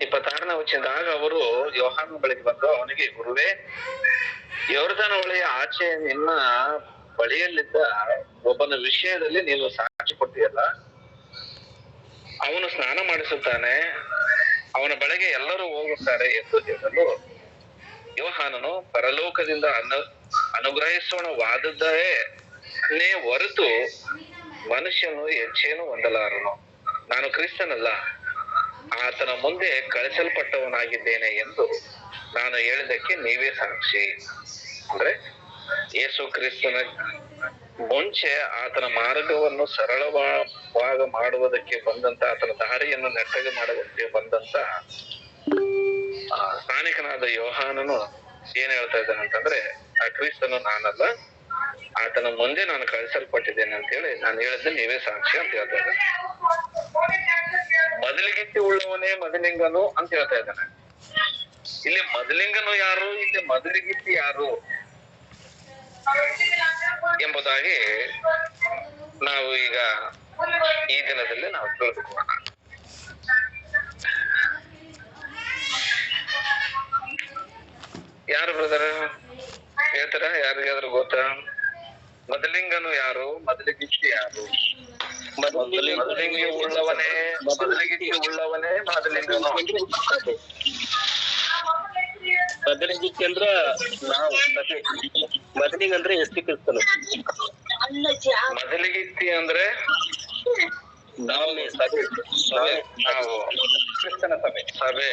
26ನೇ ವಚನದಾಗ ಅವರು ಯೋಹಾನನ ಬಳಿಗೆ ಬಂದು ಅವನಿಗೆ, ಗುರುವೇ, ಯೊರ್ದನ್ ಹೊಳೆಯ ಆಚೆ ನಿನ್ನ ಬಳಿಯಲ್ಲಿದ್ದ ಒಬ್ಬನ ವಿಷಯದಲ್ಲಿ ನೀನು ಸಾಕ್ಷಿ ಕೊಟ್ಟಿಯಲ್ಲ, ಅವನು ಸ್ನಾನ ಮಾಡಿಸುತ್ತಾನೆ, ಅವನ ಬಳಿಗೆ ಎಲ್ಲರೂ ಹೋಗುತ್ತಾರೆ ಎಂದು ಹೇಳಲು, ಯೋಹಾನನು, ಪರಲೋಕದಿಂದ ಅನುಗ್ರಹಿಸೋಣವಾದದ್ದೇ ಹೊರತು ಮನುಷ್ಯನು ಹೆಚ್ಚೇನು ಹೊಂದಲಾರನು. ನಾನು ಕ್ರಿಸ್ತನಲ್ಲ, ಆತನ ಮುಂದೆ ಕಳಿಸಲ್ಪಟ್ಟವನಾಗಿದ್ದೇನೆ ಎಂದು ನಾನು ಹೇಳಿದ್ದಕ್ಕೆ ನೀವೇ ಸಾಕ್ಷಿ. ಅಂದ್ರೆ ಯೇಸು ಕ್ರಿಸ್ತನ ಮುಂಚೆ ಆತನ ಮಾರ್ಗವನ್ನು ಸರಳವಾಗಿ ಮಾಡುವುದಕ್ಕೆ ಬಂದಂತ, ಆತನ ದಾರಿಯನ್ನು ನೆಟ್ಟಗೆ ಮಾಡುವುದಕ್ಕೆ ಬಂದಂತ ಸ್ಥಾನಿಕನಾದ ಯೋಹಾನನು ಏನ್ ಹೇಳ್ತಾ ಇದ್ದಾನೆ ಅಂತಂದ್ರೆ, ಆ ಕ್ರಿಸ್ತನು ನಾನಲ್ಲ, ಆತನ ಮುಂದೆ ನಾನು ಕಳಿಸಲ್ಪಟ್ಟಿದ್ದೇನೆ ಅಂತ ಹೇಳಿ ನಾನು ಹೇಳಿದ್ದೆ ನೀವೇ ಸಾಕ್ಷಿ ಅಂತ ಹೇಳ್ತಾ ಇದ್ದಾನೆ. ಮೊದಲಿಗಿತ್ತಿ ಉಳ್ಳವನೇ ಮೊದಲಿಂಗನು ಅಂತ ಹೇಳ್ತಾ ಇದ್ದಾನೆ. ಇಲ್ಲಿ ಮೊದಲಿಂಗನು ಯಾರು, ಇಲ್ಲಿ ಮೊದಲಿಗಿತ್ತಿ ಯಾರು ಎಂಬುದಾಗಿ ನಾವು ಈಗ ಈ ದಿನದಲ್ಲಿ ನಾವು ತಿಳಿದುಕೊಳ್ಳೋಣ. ಯಾರು ಬ್ರದರ್ ಹೇಳ್ತಾರ? ಯಾರಿಗಾದ್ರೂ ಗೊತ್ತಾ? ಮೊದಲಿಂಗನು ಯಾರು, ಮೊದಲಿಗಿತ್ತಿ ಯಾರು? ಮೊದಲಿಂಗಿ ಉಳ್ಳವನೇ ಮೊದಲಿಗಿತ್ತಿ ಉಳ್ಳವನೇ ಮೊದಲಿಂಗನು. ಮೊದಲಿಗಿತ್ತಿ ಅಂದ್ರ ನಾವು, ಮೊದಲಿಂಗ ಅಂದ್ರೆ ಎಷ್ಟು ಕ್ರಿಸ್ತನು. ಮೊದಲಿಗಿತ್ತಿ ಅಂದ್ರೆ ನಾವು ಕ್ರಿಸ್ತನ ಸಭೆ.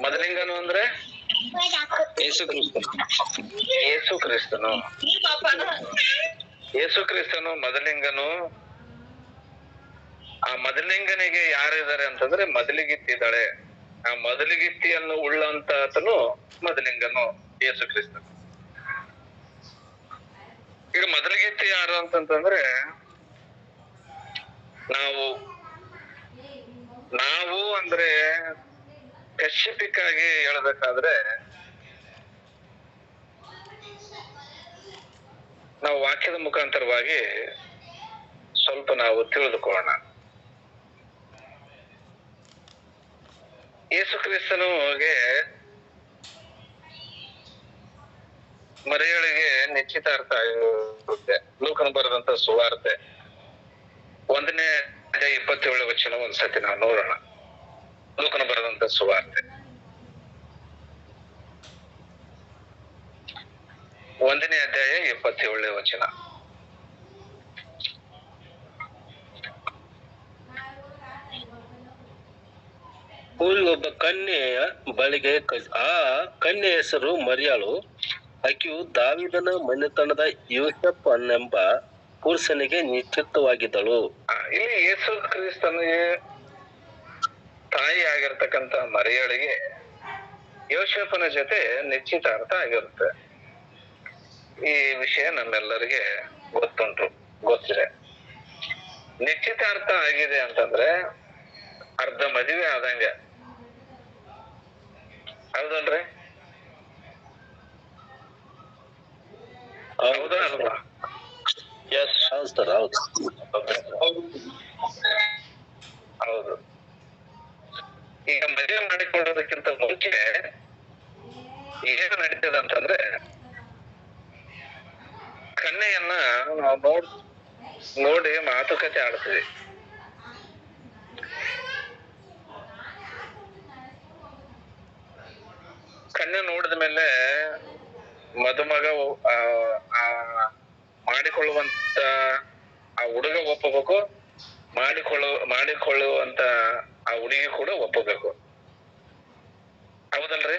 ಮೊದಲಿಂಗನು ಅಂದ್ರೆ ಯೇಸು ಕ್ರಿಸ್ತನು. ಯೇಸು ಕ್ರಿಸ್ತನು ಮೊದಲಿಂಗನು. ಆ ಮೊದಲಿಂಗನಿಗೆ ಯಾರಿದ್ದಾರೆ ಅಂತಂದ್ರೆ ಮೊದಲಿಗಿತ್ತಿದ್ದಾಳೆ. ಆ ಮೊದಲಿಗಿತ್ತಿಯನ್ನು ಉಳ್ಳಂತ ಆತನು ಮೊದಲಿಂಗನು, ಯೇಸು ಕ್ರಿಸ್ತನು. ಈಗ ಮೊದಲಿಗಿತ್ತಿ ಯಾರು ಅಂತಂತಂದ್ರೆ ನಾವು ಅಂದ್ರೆ ಸ್ಪೆಸಿಫಿಕ್ ಆಗಿ ಹೇಳ್ಬೇಕಾದ್ರೆ ನಾವು ವಾಕ್ಯದ ಮುಖಾಂತರವಾಗಿ ಸ್ವಲ್ಪ ನಾವು ತಿಳಿದುಕೊಳ್ಳೋಣ. ಯೇಸು ಕ್ರಿಸ್ತನಿಗೆ ಮರಿಯಳಿಗೆ ನಿಶ್ಚಿತಾರ್ಥ ಆಗಿರುತ್ತೆ. ಲೂಕನು ಬರೆದಂತ ಸುವಾರ್ತೆ 1ನೇ ಅಧ್ಯಾಯ 27ನೇ ವಚನ ಒಂದ್ಸತಿ ನಾವು ನೋಡೋಣ. ಲೂಕನು ಬರೆದಂತ ಸುವಾರ್ತೆ 1ನೇ ಅಧ್ಯಾಯ 27ನೇ ವಚನ. ಒಬ್ಬ ಕನ್ಯೆಯ ಬಳಿಗೆ, ಆ ಕನ್ಯೆ ಹೆಸರು ಮರಿಯಾಳು. ಆಕೆಯು ದಾವೀದನ ಮನೆತನದ ಯೋಸೇಫ್ ಎಂಬ ಪುರುಷನಿಗೆ ನಿಶ್ಚಿತವಾಗಿದ್ದಳು. ಇಲ್ಲಿ ಯೇಸು ಕ್ರಿಸ್ತನಿಗೆ ತಾಯಿ ಆಗಿರ್ತಕ್ಕಂತ ಮರಿಯಳಿಗೆ ಯೋಸೇಫನ ಜೊತೆ ನಿಶ್ಚಿತಾರ್ಥ ಆಗಿರುತ್ತೆ. ಈ ವಿಷಯ ನಮ್ಮೆಲ್ಲರಿಗೆ ಗೊತ್ತಿದೆ. ನಿಶ್ಚಿತಾರ್ಥ ಆಗಿದೆ ಅಂತಂದ್ರೆ ಅರ್ಧ ಮದುವೆ ಆದಂಗೆ, ಹೌದಲ್ರಿ? ಹೌದಾ ಅಲ್ವಾ? ಹೌದು. ಈಗ ಮದುವೆ ಮಾಡಿಕೊಳ್ಳೋದಕ್ಕಿಂತ ಮುಂಚೆ ಏನು ನಡೀತದ ಅಂತಂದ್ರೆ, ಕನ್ಯೆಯನ್ನ ನಾವು ನೋಡಿ ಮಾತುಕತೆ ಆಡ್ತೀವಿ. ಕನ್ಯೆ ನೋಡಿದ ಮೇಲೆ ಮದುಮಗ ಮಾಡಿಕೊಳ್ಳುವಂತ ಆ ಹುಡುಗ ಒಪ್ಪಬೇಕು, ಮಾಡಿಕೊಳ್ಳುವಂತ ಆ ಹುಡುಗಿ ಕೂಡ ಒಪ್ಪಬೇಕು, ಹೌದಲ್ರಿ?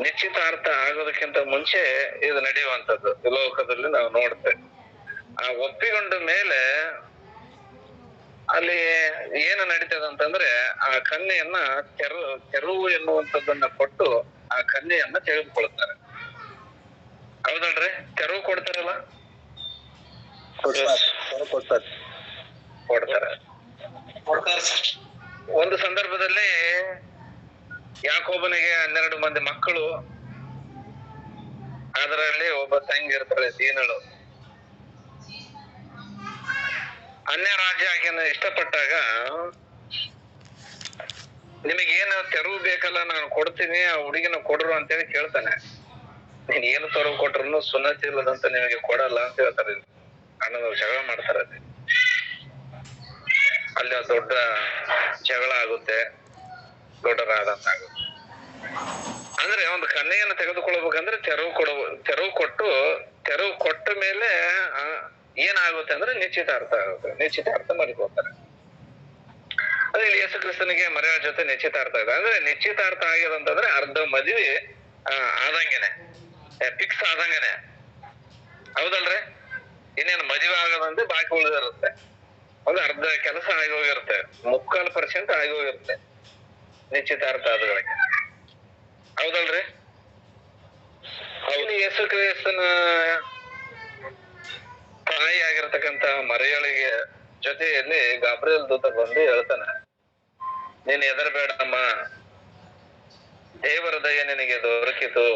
ನಿಶ್ಚಿತಾರ್ಥ ಆಗೋದಕ್ಕಿಂತ ಮುಂಚೆ ಇದು ನಡೆಯುವಂಥದ್ದು ಲೋಕದಲ್ಲಿ ನಾವು ನೋಡ್ತೇವೆ. ಆ ಒಪ್ಪಿಕೊಂಡ ಮೇಲೆ ಅಲ್ಲಿ ಏನು ನಡೀತದ ಅಂತಂದ್ರೆ, ಆ ಕನ್ಯೆಯನ್ನ ತೆರವು ಎನ್ನುವಂಥದ್ದನ್ನ ಕೊಟ್ಟು ಆ ಕನ್ಯೆಯನ್ನ ತೆಗೆದುಕೊಳ್ತಾರೆ, ಹೌದಲ್ರಿ? ತೆರವು ಕೊಡ್ತಾರಲ್ಲ, ಕೊಡ್ತಾರೆ. ಒಂದು ಸಂದರ್ಭದಲ್ಲಿ ಯಾಕೋಬನಿಗೆ 12 ಮಂದಿ ಮಕ್ಕಳು, ಅದರಲ್ಲಿ ಒಬ್ಬ ತಂಗಿ ಇರ್ತಾಳೆ ದೀನಳು. ಅನ್ಯ ರಾಜ್ಯ ಆಕೆಯನ್ನು ಇಷ್ಟಪಟ್ಟಾಗ ನಿಮಗೇನು ತೆರವು ಬೇಕಲ್ಲ ನಾನು ಕೊಡ್ತೀನಿ, ಆ ಹುಡುಗಿನ ಕೊಡ್ರು ಅಂತೇಳಿ ಕೇಳ್ತಾನೆ. ನೀನ್ ಏನು ತೆರವು ಕೊಟ್ರು ಸುನ್ನತಿ ಇಲ್ಲದಂತ ನಿಮಗೆ ಕೊಡಲ್ಲ ಅಂತ ಹೇಳ್ತಾರೆ. ಅಣ್ಣನವ್ರು ಜಗಳ ಮಾಡ್ತಾರೆ. ಅಲ್ಲಿ ದೊಡ್ಡ ಜಗಳ ಆಗುತ್ತೆ, ದೊಡ್ಡ ರಾದಂತಾಗುತ್ತೆ. ಅಂದ್ರೆ ಒಂದು ಕನ್ಯೆಯನ್ನು ತೆಗೆದುಕೊಳ್ಬೇಕಂದ್ರೆ ತೆರವು ಕೊಟ್ಟ ಮೇಲೆ ಏನಾಗುತ್ತೆ ಅಂದ್ರೆ ನಿಶ್ಚಿತಾರ್ಥ ಆಗುತ್ತೆ. ನಿಶ್ಚಿತಾರ್ಥ ಮಾಡಿಕೊಳ್ತಾರೆ. ಅದೇ ಇಲ್ಲಿ ಯೇಸು ಕ್ರಿಸ್ತನಿಗೆ ಮರಿಯಳ ಜೊತೆ ನಿಶ್ಚಿತಾರ್ಥ ಇದೆ. ಅಂದ್ರೆ ನಿಶ್ಚಿತಾರ್ಥ ಆಗ್ಯದಂತಂದ್ರೆ ಅರ್ಧ ಮದುವೆ ಆದಂಗೆನೆ, ಫಿಕ್ಸ್ ಆದಂಗೆನೆ. ಹೌದಲ್ರಿ? ಇನ್ನೇನು ಮದುವೆ ಆಗದಂದ್ರೆ ಬಾಕಿ ಉಳಿದಿರುತ್ತೆ. ಒಂದು ಅರ್ಧ ಕೆಲಸ ಆಗೋಗಿರುತ್ತೆ, 3/4% ಆಗೋಗಿರುತ್ತೆ ನಿಶ್ಚಿತಾರ್ಥ ಆದಗಳಿಗೆ. ಹೌದಲ್ರಿ? ಇಲ್ಲಿ ಯೇಸು ಕ್ರಿಸ್ತನ ತಾಯಿ ಆಗಿರತಕ್ಕಂತ ಮರಿಯಳಿಗೆ ಜೊತೆಯಲ್ಲಿ ಗಾಬ್ರಿಯಲ್ ದೂತ ಬಂದು ಹೇಳ್ತಾನೆ, ನೀನ್ ಹೆದರಬೇಡಮ್ಮ, ದೇವರ ದಯೆ ನಿನಗೆ ದೊರಕಿತು,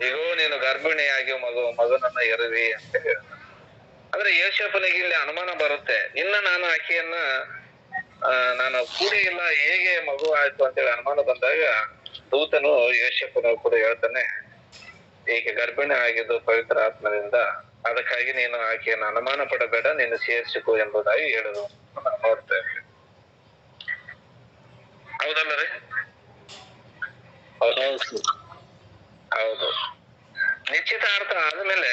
ಈಗೋ ನೀನು ಗರ್ಭಿಣಿಯಾಗಿ ಮಗನನ್ನ ಎರವಿ ಅಂತ ಹೇಳ್ತಾನೆ. ಅಂದ್ರೆ ಯೋಸೇಫನಿಗೆ ಇಲ್ಲಿ ಅನುಮಾನ ಬರುತ್ತೆ, ಇನ್ನ ನಾನು ಆಕೆಯನ್ನ ನಾನು ಕೂಡಿ ಇಲ್ಲ, ಹೇಗೆ ಮಗು ಆಯ್ತು ಅಂತೇಳಿ ಅನುಮಾನ ಬಂದಾಗ ದೂತನು ಯೋಸೇಫನು ಕೂಡ ಹೇಳ್ತಾನೆ, ಈಗ ಗರ್ಭಿಣಿ ಆಗಿದ್ದು ಪವಿತ್ರ ಆತ್ಮದಿಂದ, ಅದಕ್ಕಾಗಿ ನೀನು ಆಕೆಯನ್ನು ಅನುಮಾನ ಪಡಬೇಡ, ನೀನು ಸೇರಿಸಿಕೋ ಎಂಬುದಾಗಿ ಹೇಳುದು ನೋಡ್ತೇವೆ. ಹೌದಲ್ಲ ರೀ? ಹೌದು. ನಿಶ್ಚಿತಾರ್ಥ ಆದ್ಮೇಲೆ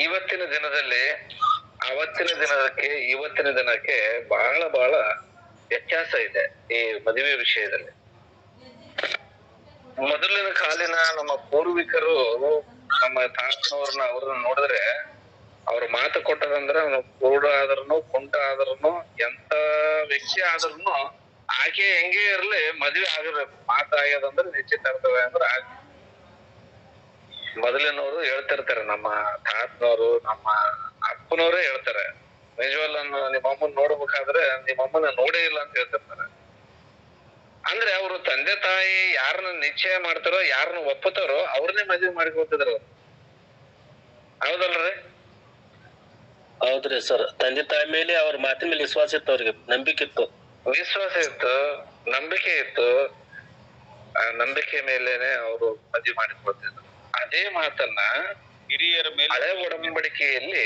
ಇವತ್ತಿನ ದಿನದಲ್ಲಿ ಇವತ್ತಿನ ದಿನಕ್ಕೆ ಬಹಳ ವ್ಯತ್ಯಾಸ ಇದೆ ಈ ಮದುವೆ ವಿಷಯದಲ್ಲಿ. ಮೊದಲಿನ ಕಾಲಿನ ನಮ್ಮ ಪೂರ್ವಿಕರು, ನಮ್ಮ ಅವ್ರನ್ನ ನೋಡಿದ್ರೆ ಅವ್ರ ಮಾತು ಕೊಟ್ಟದಂದ್ರೆ ಅವನು ಕುರುಡ ಆದ್ರೂ ಕುಂಟ ಆದ್ರೂ ಎಂತ ವ್ಯಕ್ತಿ ಆದ್ರೂ ಆಕೆ ಹೆಂಗೆ ಇರ್ಲಿ ಮದ್ವೆ ಆಗಿರ್ಬೇಕು. ಮಾತಾಗ್ಯದಂದ್ರೆ ನಿಶ್ಚಿತಾರ್ಥವೇ ಅಂದ್ರೆ ಮೊದಲಿನವರು ಹೇಳ್ತಿರ್ತಾರೆ, ನಮ್ಮ ತಾತನವರು ನಮ್ಮ ಅಪ್ಪನವರೇ ಹೇಳ್ತಾರೆ, ನಿಜವಲ್ಲ ನಿಮ್ಮಮ್ಮನ್ ನೋಡ್ಬೇಕಾದ್ರೆ ನಿಮ್ಮಮ್ಮನ ನೋಡೇ ಇಲ್ಲ ಅಂತ ಹೇಳ್ತಿರ್ತಾರೆ. ಅಂದ್ರೆ ಅವರು ತಂದೆ ತಾಯಿ ಯಾರನ್ನ ನಿಶ್ಚಯ ಮಾಡ್ತಾರೋ, ಯಾರನ್ನ ಒಪ್ಪುತ್ತಾರೋ ಅವ್ರನ್ನೇ ಮದ್ವೆ ಮಾಡ್ಕೊತಿದ್ರು. ಹೌದಲ್ರಿ? ಹೌದ್ರಿ ಸರ್. ತಂದೆ ತಾಯಿ ಮೇಲೆ ಅವ್ರ ಮಾತಿನ ಮೇಲೆ ವಿಶ್ವಾಸ ಇತ್ತು, ಅವ್ರಿಗೆ ನಂಬಿಕೆ ಇತ್ತು, ನಂಬಿಕೆ ಇತ್ತು. ಆ ನಂಬಿಕೆ ಮೇಲೆನೆ ಅವರು ಮದ್ವೆ ಮಾಡಿಕೊಳ್ತಿದ್ರು. ಅದೇ ಮಾತನ್ನ ಹಿರಿಯರ ಮೇಲೆ ಹಳೆ ಒಡಂಬಡಿಕೆಯಲ್ಲಿ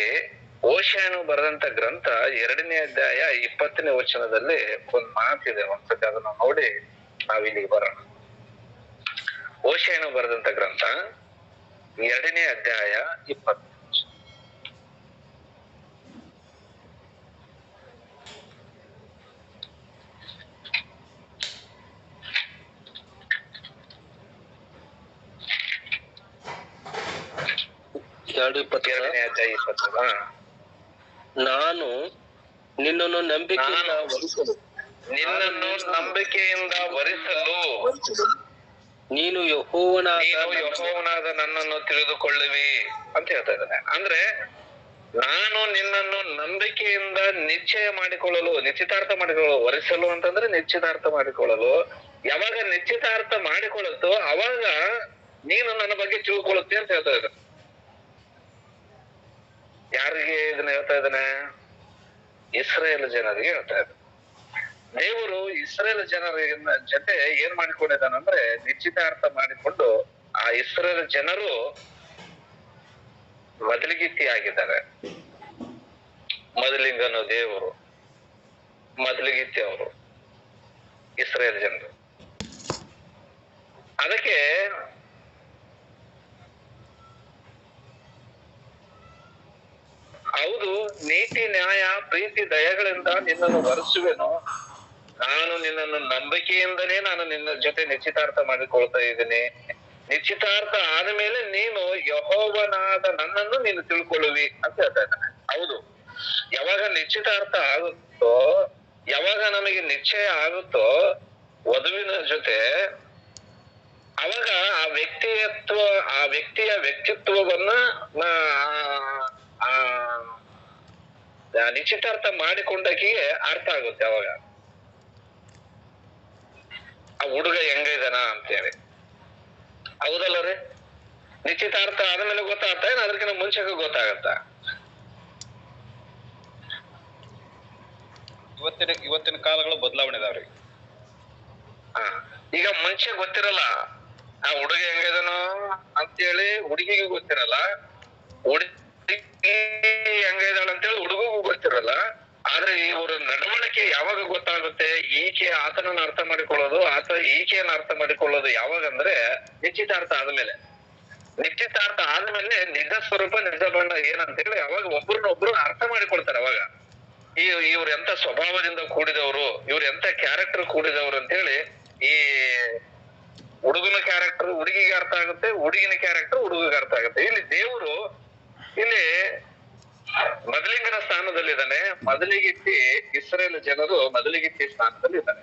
ಓಶಾಯನು ಬರೆದಂತ ಗ್ರಂಥ 2ನೇ ಅಧ್ಯಾಯ 20ನೇ ವಚನದಲ್ಲಿ ಒಂದು ಮಾತಿದೆ. ಒಂದ್ಸತಿ ಅದನ್ನ ನೋಡಿ ನಾವಿಲ್ಲಿಗೆ ಬರೋಣ. ಓಶಾಯನು ಬರೆದಂತ ಗ್ರಂಥ 2ನೇ ಅಧ್ಯಾಯ 20. ನಾನು ನಿನ್ನನ್ನು ನಂಬಿಕೆಯಿಂದ ವರಿಸಲು ನೀನು ಯೆಹೋವನಾದ ನನ್ನನ್ನು ತಿಳಿದುಕೊಳ್ಳುವಿ ಅಂತ ಹೇಳ್ತಾ ಇದ್ದಾನೆ. ಅಂದ್ರೆ ನಾನು ನಿನ್ನನ್ನು ನಂಬಿಕೆಯಿಂದ ನಿಶ್ಚಯ ಮಾಡಿಕೊಳ್ಳಲು, ನಿಶ್ಚಿತಾರ್ಥ ಮಾಡಿಕೊಳ್ಳಲು, ವರಿಸಲು ಅಂತಂದ್ರೆ ನಿಶ್ಚಿತಾರ್ಥ ಮಾಡಿಕೊಳ್ಳಲು. ಯಾವಾಗ ನಿಶ್ಚಿತಾರ್ಥ ಮಾಡಿಕೊಳ್ಳುತ್ತೋ ಅವಾಗ ನೀನು ನನ್ನ ಬಗ್ಗೆ ತಿಳ್ಕೊಳ್ಳುತ್ತೆ ಅಂತ ಹೇಳ್ತಾ ಇದ್ದಾನೆ. ಯಾರಿಗೆ ಇದನ್ನ ಹೇಳ್ತಾ ಇದ್ದಾನೆ? ಇಸ್ರೇಲ್ ಜನರಿಗೆ ಹೇಳ್ತಾ ಇದ್ದಾನೆ. ದೇವರು ಇಸ್ರೇಲ್ ಜನರ ಜೊತೆ ಏನ್ ಮಾಡಿಕೊಂಡಿದ್ದಾನಂದ್ರೆ ನಿಶ್ಚಿತಾರ್ಥ ಮಾಡಿಕೊಂಡು ಆ ಇಸ್ರೇಲ್ ಜನರು ಮೊದಲಿಗಿತ್ತಿ ಆಗಿದ್ದಾರೆ. ಮೊದಲಿಂಗನು ದೇವರು, ಮೊದಲಿಗಿತ್ತಿ ಅವರು ಇಸ್ರೇಲ್ ಜನರು. ಅದಕ್ಕೆ ಹೌದು, ನೀತಿ ನ್ಯಾಯ ಪ್ರೀತಿ ದಯಗಳಿಂದ ನಿನ್ನನ್ನು ವರಿಸುವೆನು. ನಾನು ನಿನ್ನನ್ನು ನಂಬಿಕೆಯಿಂದನೇ ನಾನು ನಿನ್ನ ಜೊತೆ ನಿಶ್ಚಿತಾರ್ಥ ಮಾಡಿಕೊಳ್ತಾ ಇದ್ದೀನಿ. ನಿಶ್ಚಿತಾರ್ಥ ಆದ ಮೇಲೆ ನೀನು ಯೆಹೋವನಾದ ನನ್ನನ್ನು ನೀನು ತಿಳ್ಕೊಳ್ಳುವಿ ಅಂತ ಹೇಳ್ತಾ ಇದ್ದಾನೆ. ಹೌದು, ಯಾವಾಗ ನಿಶ್ಚಿತಾರ್ಥ ಆಗುತ್ತೋ, ಯಾವಾಗ ನಮಗೆ ನಿಶ್ಚಯ ಆಗುತ್ತೋ ವಧುವಿನ ಜೊತೆ, ಅವಾಗ ಆ ವ್ಯಕ್ತಿಯ ವ್ಯಕ್ತಿತ್ವವನ್ನ ನಿಶ್ಚಿತಾರ್ಥ ಮಾಡಿಕೊಂಡಾಕಿಗೆ ಅರ್ಥ ಆಗುತ್ತೆ. ಅವಾಗ ಆ ಹುಡುಗ ಹೆಂಗ ಇದಾನ ಅಂತೇಳಿ. ಹೌದಲ್ಲ ರೀ? ನಿಶ್ಚಿತಾರ್ಥ ಆದ್ಮೇಲೆ ಗೊತ್ತಾಗ್ತಾ ಏನ್ ಅದಕ್ಕಿಂತ ಮುಂಚೆಗೆ ಗೊತ್ತಾಗತ್ತ? ಇವತ್ತಿನ ಕಾಲಗಳು ಬದಲಾವಣೆ ಇದಾವ್ರಿ. ಈಗ ಮುಂಚೆ ಗೊತ್ತಿರಲ್ಲ ಆ ಹುಡುಗ ಹೆಂಗಿದನೋ ಅಂತೇಳಿ ಹುಡುಗಿಗೂ ಗೊತ್ತಿರಲ್ಲ, ಹುಡುಗಿ ಹೆಂಗಿದಾಳ ಅಂತೇಳಿ ಹುಡುಗಿಗೂ ಗೊತ್ತಿರಲ್ಲ. ಆದ್ರೆ ಇವ್ರ ನಡವಳಿಕೆ ಯಾವಾಗ ಗೊತ್ತಾಗುತ್ತೆ, ಈಕೆ ಆತನನ್ನ ಅರ್ಥ ಮಾಡಿಕೊಳ್ಳೋದು, ಆತ ಈಕೆಯನ್ನ ಅರ್ಥ ಮಾಡಿಕೊಳ್ಳೋದು ಯಾವಾಗ ಅಂದ್ರೆ ನಿಶ್ಚಿತಾರ್ಥ ಆದ್ಮೇಲೆ. ನಿಶ್ಚಿತಾರ್ಥ ಆದ್ಮೇಲೆ ನಿಜ ಸ್ವರೂಪ ನಿಜ ಬಣ್ಣ ಏನಂತೇಳಿ ಅವಾಗ ಒಬ್ರನ್ನೊಬ್ರು ಅರ್ಥ ಮಾಡಿಕೊಳ್ತಾರೆ. ಅವಾಗ ಇವ್ರ ಎಂತ ಸ್ವಭಾವದಿಂದ ಕೂಡಿದವರು, ಇವ್ರ ಎಂತ ಕ್ಯಾರೆಕ್ಟರ್ ಕೂಡಿದವರು ಅಂತೇಳಿ ಈ ಹುಡುಗನ ಕ್ಯಾರೆಕ್ಟರ್ ಹುಡುಗಿಗೆ ಅರ್ಥ ಆಗುತ್ತೆ, ಹುಡುಗಿನ ಕ್ಯಾರೆಕ್ಟರ್ ಹುಡುಗಿಗೆ ಅರ್ಥ ಆಗುತ್ತೆ. ಇಲ್ಲಿ ದೇವರು ಇಲ್ಲಿ ಮೊದಲಿಂಗನ ಸ್ಥಾನದಲ್ಲಿದ್ದಾನೆ. ಮೊದಲಿಗಿತ್ತಿ ಇಸ್ರೇಲ್ ಜನರು ಮೊದಲಿಗಿತ್ತಿ ಸ್ಥಾನದಲ್ಲಿದ್ದಾನೆ.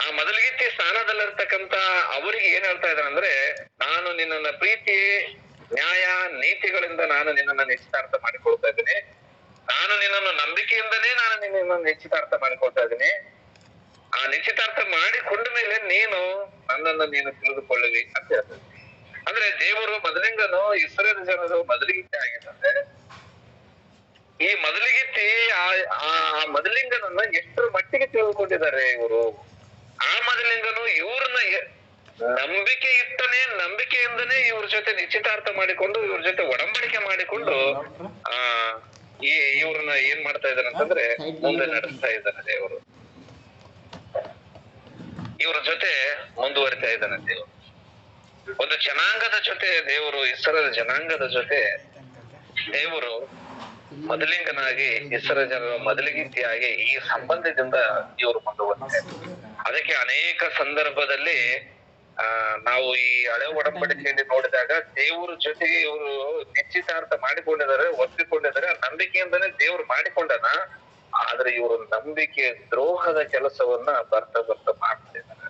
ಆ ಮೊದಲಿಗಿತ್ತಿ ಸ್ಥಾನದಲ್ಲಿರ್ತಕ್ಕಂತ ಅವರಿಗೆ ಏನ್ ಹೇಳ್ತಾ ಇದ್ದಾನೆ ಅಂದ್ರೆ, ನಾನು ನಿನ್ನನ್ನ ಪ್ರೀತಿ ನ್ಯಾಯ ನೀತಿಗಳಿಂದ ನಾನು ನಿನ್ನನ್ನ ನಿಶ್ಚಿತಾರ್ಥ ಮಾಡಿಕೊಳ್ತಾ ಇದ್ದೀನಿ, ನಾನು ನಿನ್ನನ್ನು ನಂಬಿಕೆಯಿಂದನೇ ನಾನು ನಿನ್ನನ್ನು ನಿಶ್ಚಿತಾರ್ಥ ಮಾಡಿಕೊಳ್ತಾ ಇದ್ದೀನಿ. ಆ ನಿಶ್ಚಿತಾರ್ಥ ಮಾಡಿಕೊಂಡ ಮೇಲೆ ನೀನು ನನ್ನನ್ನು ನೀನು ತಿಳಿದುಕೊಳ್ಳಲಿ ಅಂತ ಹೇಳ್ತಾರೆ. ಅಂದ್ರೆ ದೇವರು ಮೊದಲಿಂಗನು ಇಸ್ರೇಲ್ ಜನರು ಮೊದಲಿಗಿತ್ತಿ ಆಗಿದ್ದಾರೆ. ಈ ಮೊದಲಿಗಿತ್ತಿ ಆ ಮೊದಲಿಂಗನನ್ನ ಎಷ್ಟರ ಮಟ್ಟಿಗೆ ತಿಳಿದುಕೊಂಡಿದ್ದಾರೆ ಇವರು. ಆ ಮೊದಲಿಂಗನು ಇವ್ರನ್ನ ನಂಬಿಕೆ ಇಟ್ಟನೆ, ನಂಬಿಕೆಯಿಂದನೇ ಇವ್ರ ಜೊತೆ ನಿಶ್ಚಿತಾರ್ಥ ಮಾಡಿಕೊಂಡು ಇವ್ರ ಜೊತೆ ಒಡಂಬಡಿಕೆ ಮಾಡಿಕೊಂಡು ಇವ್ರನ್ನ ಏನ್ ಮಾಡ್ತಾ ಇದ್ದಾನೆ ಅಂತಂದ್ರೆ ಮುಂದೆ ನಡೆಸ್ತಾ ಇದ್ದಾನೆ ದೇವರು. ಇವ್ರ ಜೊತೆ ಮುಂದುವರಿತಾ ಇದ್ದಾನೆ ದೇವರು. ಒಂದು ಜನಾಂಗದ ಜೊತೆ ದೇವರು, ಇಸ್ರೇಲ್ ಜನಾಂಗದ ಜೊತೆ ದೇವರು ಮೊದಲಿಂಗನಾಗಿ ಇಸ್ರೇಲ್ ಜನರ ಮೊದಲಿಗಿತ್ತಿಯಾಗಿ ಈ ಸಂಬಂಧದಿಂದ ಇವರು ಮುಂದುವರಿತಾರೆ. ಅದಕ್ಕೆ ಅನೇಕ ಸಂದರ್ಭದಲ್ಲಿ ನಾವು ಈ ಹಳೆ ಒಡಂಬಡಿಕೆಯಲ್ಲಿ ನೋಡಿದಾಗ ದೇವರ ಜೊತೆಗೆ ಇವರು ನಿಶ್ಚಿತಾರ್ಥ ಮಾಡಿಕೊಂಡಿದ್ದಾರೆ, ಒಪ್ಪಿಕೊಂಡಿದ್ದಾರೆ. ಆ ನಂಬಿಕೆಯಿಂದನೇ ದೇವ್ರು ಮಾಡಿಕೊಂಡನ. ಆದ್ರೆ ಇವರು ನಂಬಿಕೆ ದ್ರೋಹದ ಕೆಲಸವನ್ನ ಬರ್ತಾ ಮಾಡ್ತಿದ್ದಾರೆ.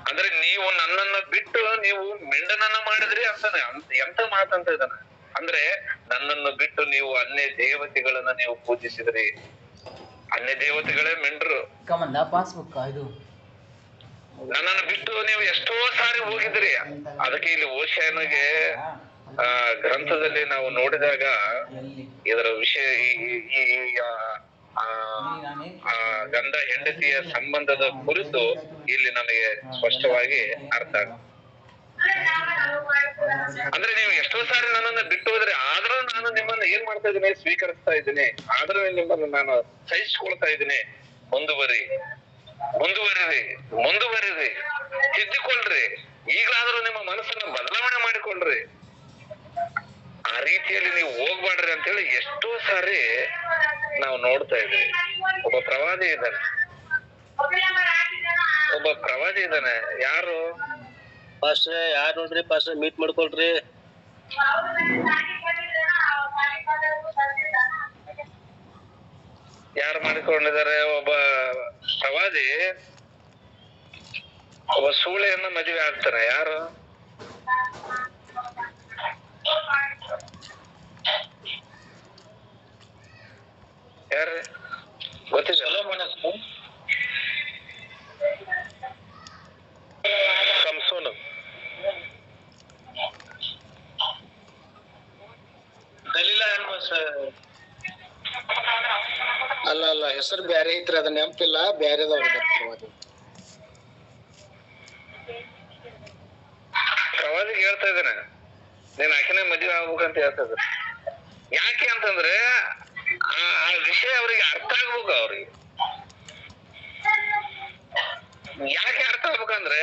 ಅಂದ್ರೆ ನೀವು ನನ್ನನ್ನ ಬಿಟ್ಟು ನೀವು ಮಿಂಡನನ್ನ ಮಾಡಿದ್ರಿ ಅಂತಾನೆ. ಎಂತ ಮಾತಂತ ಇದ್ದಾನೆ ಅಂದ್ರೆ, ನನ್ನನ್ನು ಬಿಟ್ಟು ನೀವು ಅನ್ಯ ದೇವತೆಗಳನ್ನ ನೀವು ಪೂಜಿಸಿದ್ರಿ. ಅನ್ಯ ದೇವತೆಗಳೇ ಮಿಂಡ್ರು. ನನ್ನನ್ನು ಬಿಟ್ಟು ನೀವು ಎಷ್ಟೋ ಸಾರಿ ಹೋಗಿದ್ರಿ. ಅದಕ್ಕೆ ಇಲ್ಲಿ ಓಶಾಯನಿಗೆ ಗ್ರಂಥದಲ್ಲಿ ನಾವು ನೋಡಿದಾಗ ಇದರ ವಿಷಯ ಗಂಡ ಹೆಂಡತಿಯ ಸಂಬಂಧದ ಕುರಿತು ಇಲ್ಲಿ ನಮಗೆ ಸ್ಪಷ್ಟವಾಗಿ ಅರ್ಥ ಆಗುತ್ತೆ. ಅಂದ್ರೆ ನೀವು ಎಷ್ಟೋ ಸಾರಿ ನನ್ನನ್ನ ಬಿಟ್ಟು ಹೋದ್ರೆ, ಆದ್ರೂ ನಾನು ನಿಮ್ಮನ್ನ ಏನ್ ಮಾಡ್ತಾ ಇದ್ದೀನಿ, ಸ್ವೀಕರಿಸ್ತಾ ಇದ್ದೀನಿ. ಆದ್ರೂ ನಿಮ್ಮನ್ನ ನಾನು ಸಹಿಸ್ಕೊಳ್ತಾ ಇದ್ದೀನಿ. ಮುಂದುವರಿರಿ, ತಿದ್ದಿಕೊಳ್ರಿ. ಈಗಲಾದ್ರೂ ನಿಮ್ಮ ಮನಸ್ಸನ್ನ ಬದಲಾವಣೆ ಮಾಡಿಕೊಳ್ರಿ. ಆ ರೀತಿಯಲ್ಲಿ ನೀವು ಹೋಗ್ಬಾಡ್ರಿ ಅಂತೇಳಿ ಎಷ್ಟೋ ಸಾರಿ ನಾವು ನೋಡ್ತಾ ಇದ್ದೀವಿ. ಒಬ್ಬ ಪ್ರವಾದಿ ಇದ್ದಾನೆ. ಯಾರು ಪಾಸ್ಟ್ರೆ? ಯಾರು ನೋಡ್ರಿ ಪಾಸ್ಟ್ರೆ, ಮೀಟ್ ಮಾಡ್ಕೊಳ್ರಿ. ಯಾರು ಮಾಡಿಕೊಂಡಿದ್ದಾರೆ? ಒಬ್ಬ ಪ್ರವಾದಿ ಒಬ್ಬ ಸೂಳೆಯನ್ನ ಮದುವೆ ಆಗ್ತಾನೆ. ಯಾರು? ಯಾರು ಗೊತ್ತಿದೆ? ಸಂಸೋನು. ದಲೀಲ ಅಲ್ಲ ಹೆಸರು ಬ್ಯಾರೆ ಐತ್ರಿ, ಅದ ನೆನಪಿಲ್ಲ. ಬ್ಯಾರೆದವ್ರು ಪ್ರವಾದಿಗೆ ಹೇಳ್ತಾ ಇದ್ದಾನೆ, ನೀನ್ ಆಕಿನೇ ಮದುವೆ ಆಗ್ಬೇಕಂತ ಹೇಳ್ತಾ ಇದ್ದಾನೆ. ಯಾಕೆ ಅಂತಂದ್ರೆ ಆ ವಿಷಯ ಅವ್ರಿಗೆ ಅರ್ಥ ಆಗ್ಬೇಕು. ಅವ್ರಿಗೆ ಯಾಕೆ ಅರ್ಥ ಆಗ್ಬೇಕಂದ್ರೆ,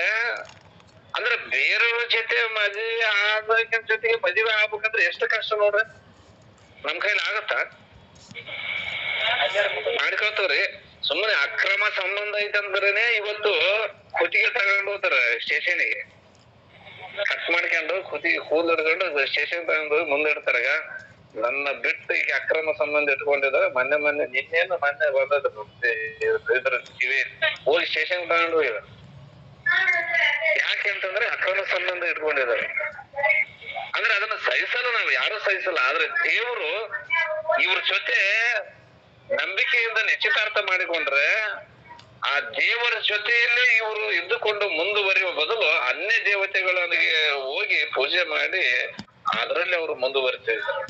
ಅಂದ್ರೆ ಬೇರೆಯವ್ರ ಜೊತೆ ಮದುವೆ ಆಗೋಕಿನ ಜೊತೆಗೆ ಮದುವೆ ಆಗ್ಬೇಕಂದ್ರೆ ಎಷ್ಟು ಕಷ್ಟ ನೋಡ್ರಿ. ನಮ್ ಕೈಲಿ ಆಗತ್ತಾ? ಮಾಡ್ಕೊಳ್ತವ್ರಿ. ಸುಮ್ಮನೆ ಅಕ್ರಮ ಸಂಬಂಧ ಐತಂದ್ರೇನೆ ಇವತ್ತು ಕುತ್ತಿಗೆ ತಗೊಂಡು ಹೋಗ್ತಾರ ಸ್ಟೇಷನ್ಗೆ. ಕಟ್ ಮಾಡ್ಕೊಂಡು ಕುತ್ತಿಗೆ ಕೂದಲು ಹಿಡ್ಕೊಂಡು ಸ್ಟೇಷನ್ ತಗೊಂಡು ಮುಂದೆ ಇಡ್ತಾರಾಗ. ನನ್ನ ಬಿಟ್ಟು ಈಗ ಅಕ್ರಮ ಸಂಬಂಧ ಇಟ್ಕೊಂಡಿದ್ದಾರೆ. ಮೊನ್ನೆ ನಿನ್ನೇನು ಬಂದದ್ರು ಇದ್ರ ಕಿವಿ ಹೋಗಿ ಸ್ಟೇಷನ್ ತಗೊಂಡು ಹೋಗಿದ. ಯಾಕೆ ಅಂತಂದ್ರೆ ಅಕ್ರಮ ಸಂಬಂಧ ಇಟ್ಕೊಂಡಿದ್ದಾರೆ. ಅಂದ್ರೆ ಅದನ್ನ ಸಹಿಸಲ್ಲ, ನಾವು ಯಾರು ಸಹಿಸಲ್ಲ. ಆದ್ರೆ ದೇವರು ಇವ್ರ ಜೊತೆ ನಂಬಿಕೆಯಿಂದ ನಿಶ್ಚಿತಾರ್ಥ ಮಾಡಿಕೊಂಡ್ರೆ, ಆ ದೇವರ ಜೊತೆಯಲ್ಲೇ ಇವರು ಇದ್ದುಕೊಂಡು ಮುಂದುವರಿಯುವ ಬದಲು ಅನ್ಯ ದೇವತೆಗಳಿಗೆ ಹೋಗಿ ಪೂಜೆ ಮಾಡಿ ಅದರಲ್ಲಿ ಅವರು ಮುಂದುವರಿತಾ ಇದ್ದಾರೆ.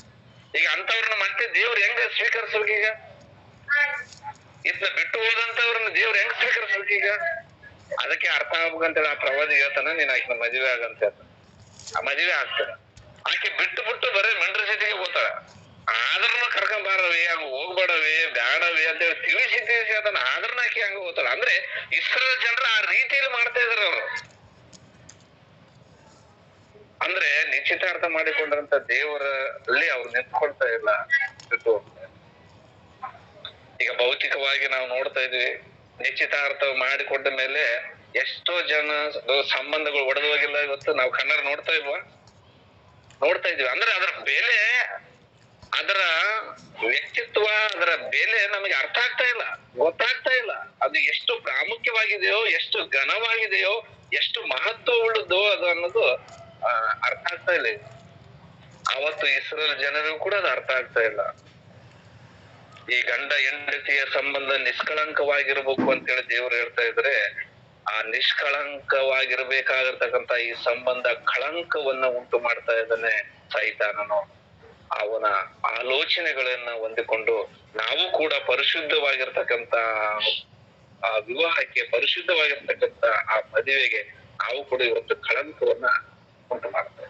ಈಗ ಅಂತವ್ರನ್ನ ಮತ್ತೆ ದೇವ್ರು ಹೆಂಗ ಸ್ವೀಕರಿಸ್ಬೇಕು? ಈಗ ಇದನ್ನ ಬಿಟ್ಟು ಹೋದಂತವ್ರನ್ನ ದೇವ್ರ ಹೆಂಗ್ ಸ್ವೀಕರಿಸ್ಬೇಕು ಈಗ? ಅದಕ್ಕೆ ಅರ್ಥ ಆಗ್ಬೇಕಂತೇಳಿ ಆ ಪ್ರವಾದಿ ಹೇಳ್ತಾನ, ನೀನ್ ಆಕಿನ ಮದುವೆ ಆಗಂತ. ಆ ಮದುವೆ ಆಗ್ತಾರ. ಆಕೆ ಬಿಟ್ಟು ಬಿಟ್ಟು ಬರೀ ಮಂಡ್ರ ಜೊತೆಗೆ ಹೋಗ್ತಾಳ. ಆದ್ರೂ ಕರ್ಕೊಂಬಾರವಿ, ಹಂಗ ಹೋಗ್ಬೇಡವಿ, ಬ್ಯಾಡವಿ ಅಂತೇಳಿ ತಿಳಿಸಿ ಅದನ್ನ ಆದ್ರನ್ನ ಆಕಿ ಹಂಗ ಹೋಗ್ತಾಳ. ಅಂದ್ರೆ ಇಸ್ರೇಲ್ ಜನರು ಆ ರೀತಿಯಲ್ಲಿ ಮಾಡ್ತಾ ಇದಾರೆ ಅವರು. ಅಂದ್ರೆ ನಿಶ್ಚಿತಾರ್ಥ ಮಾಡಿಕೊಂಡಂತ ದೇವರಲ್ಲಿ ಅವ್ರು ನಿಂತ್ಕೊಳ್ತಾ ಇಲ್ಲ, ಬಿಟ್ಟು ಹೋಗ್ತಾರೆ. ಈಗ ಭೌತಿಕವಾಗಿ ನಾವು ನೋಡ್ತಾ ಇದ್ವಿ, ನಿಶ್ಚಿತಾರ್ಥ ಮಾಡಿಕೊಂಡ ಮೇಲೆ ಎಷ್ಟೋ ಜನ ಸಂಬಂಧಗಳು ಒಡೆದು ಹೋಗಿಲ್ಲ. ಇವತ್ತು ನಾವು ಕಣ್ಣಾರ ನೋಡ್ತಾ ಇದ್ವಿ. ಅಂದ್ರೆ ಅದರ ಬೆಲೆ, ಅದರ ವ್ಯಕ್ತಿತ್ವ, ಅದರ ಬೆಲೆ ನಮಗೆ ಅರ್ಥ ಆಗ್ತಾ ಇಲ್ಲ, ಗೊತ್ತಾಗ್ತಾ ಇಲ್ಲ. ಅದು ಎಷ್ಟು ಪ್ರಾಮುಖ್ಯವಾಗಿದೆಯೋ, ಎಷ್ಟು ಘನವಾಗಿದೆಯೋ, ಎಷ್ಟು ಮಹತ್ವ ಉಳ್ಳದೋ ಅದು ಅನ್ನೋದು ಅರ್ಥ ಆಗ್ತಾ ಇಲ್ಲ. ಅವತ್ತು ಇಸ್ರೇಲ್ ಜನರಿಗೂ ಕೂಡ ಅದು ಅರ್ಥ ಆಗ್ತಾ ಇಲ್ಲ. ಈ ಗಂಡ ಹೆಂಡತಿಯ ಸಂಬಂಧ ನಿಷ್ಕಳಂಕವಾಗಿರ್ಬೇಕು ಅಂತೇಳಿ ದೇವರು ಹೇಳ್ತಾ ಇದ್ರೆ, ಆ ನಿಷ್ಕಳಂಕವಾಗಿರ್ಬೇಕಾಗಿರ್ತಕ್ಕಂತ ಈ ಸಂಬಂಧ ಕಳಂಕವನ್ನ ಉಂಟು ಮಾಡ್ತಾ ಇದ್ದಾನೆ ಸೈತಾನನು. ಅವನ ಆಲೋಚನೆಗಳನ್ನ ಹೊಂದಿಕೊಂಡು ನಾವು ಕೂಡ ಪರಿಶುದ್ಧವಾಗಿರ್ತಕ್ಕಂತ ಆ ವಿವಾಹಕ್ಕೆ, ಪರಿಶುದ್ಧವಾಗಿರ್ತಕ್ಕಂತ ಆ ಮದುವೆಗೆ ನಾವು ಕೂಡ ಇವತ್ತು ಕಳಂಕವನ್ನ ಉಂಟು ಮಾಡ್ತೇವೆ.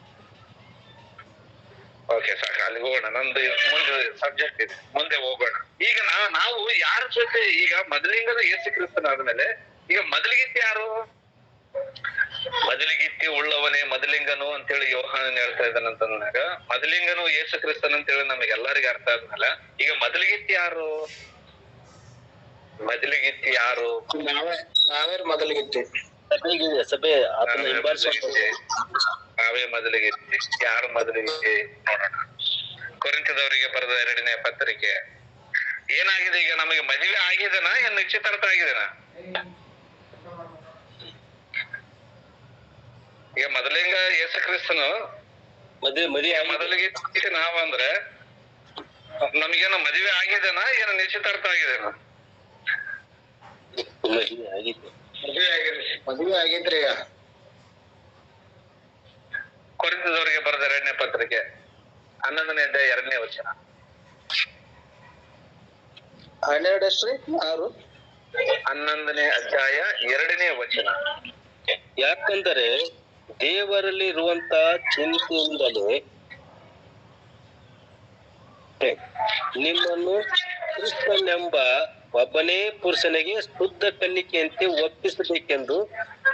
ಓಕೆ, ಸಾಕು, ಅಲ್ಲಿ ಹೋಗೋಣ. ನಂದು ಮುಂದೆ ಸಬ್ಜೆಕ್ಟ್ ಇದೆ, ಮುಂದೆ ಹೋಗೋಣ. ಈಗ ನಾವು ಯಾರ ಜೊತೆ, ಈಗ ಮೊದಲಿಂಗನ ಯೇಸು ಕ್ರಿಸ್ತನಾದ್ಮೇಲೆ ಈಗ ಮೊದಲಿಗಿತ್ತಿ ಯಾರು? ಮೊದಲಿಗಿತ್ತಿ ಉಳ್ಳವನೇ ಮೊದಲಿಂಗನು ಅಂತೇಳಿ ಯೋಹಾನನ್ ಹೇಳ್ತಾ ಇದ್ದಾನಂತಂದಾಗ, ಮೊದಲಿಂಗನು ಯೇಸು ಕ್ರಿಸ್ತನ್ ಅಂತೇಳಿ ನಮಗೆ ಎಲ್ಲರಿಗೂ ಅರ್ಥ ಆದ್ಮೇಲೆ ಈಗ ಮೊದಲಿಗಿತ್ತಿ ಯಾರು? ಮೊದಲಿಗಿತ್ತಿ ಯಾರು? ನಾವೇ ಮೊದಲಿಗಿತ್ತಿ. ಸಭೆ ನಾವೇ ಮೊದಲಿಗಿತ್ತಿ. ಯಾರು ಮೊದಲಿಗಿತ್ತಿ ನೋಡೋಣ. ಕೊರಿಂಥದವರಿಗೆ ಬರೆದ 2ನೇ ಪತ್ರಿಕೆ. ಏನಾಗಿದೆ ಈಗ? ನಮಗೆ ಮದುವೆ ಆಗಿದೆನಾ, ಏನ್ ನಿಶ್ಚಿತಾರ್ಥ ಆಗಿದೆನಾ? ಈಗ ಮೊದಲಿಂಗ ಯೇಸು ಕ್ರಿಸ್ತನು ಮೊದಲಿಗೆ ನಾವಂದ್ರೆ ನಮಗೇನ ಮದುವೆ ಆಗಿದೆನಾ, ಏನ ನಿಶ್ಚಿತಾರ್ಥ ಆಗಿದೆನಾ? ಮದುವೆ ಆಗಿದ್ರಿ. ಕೊರಿಂಥದವರಿಗೆ ಬರೆದ 2ನೇ ಪತ್ರಿಕೆ 11ನೇ ಅಧ್ಯಾಯ 2ನೇ ವಚನ. 11ನೇ ಅಧ್ಯಾಯ 2ನೇ ವಚನ. ಯಾಕಂದರೆ ದೇವರಲ್ಲಿ ಇರುವಂತ ಚಿಂತೆಯಿಂದಲೇ ನಿಮ್ಮನ್ನು ಕ್ರಿಸ್ತನೆಂಬ ಒಬ್ಬನೇ ಪುರುಷನಿಗೆ ಶುದ್ಧ ಕನ್ನಿಕೆಯಂತೆ ಒಪ್ಪಿಸಬೇಕೆಂದು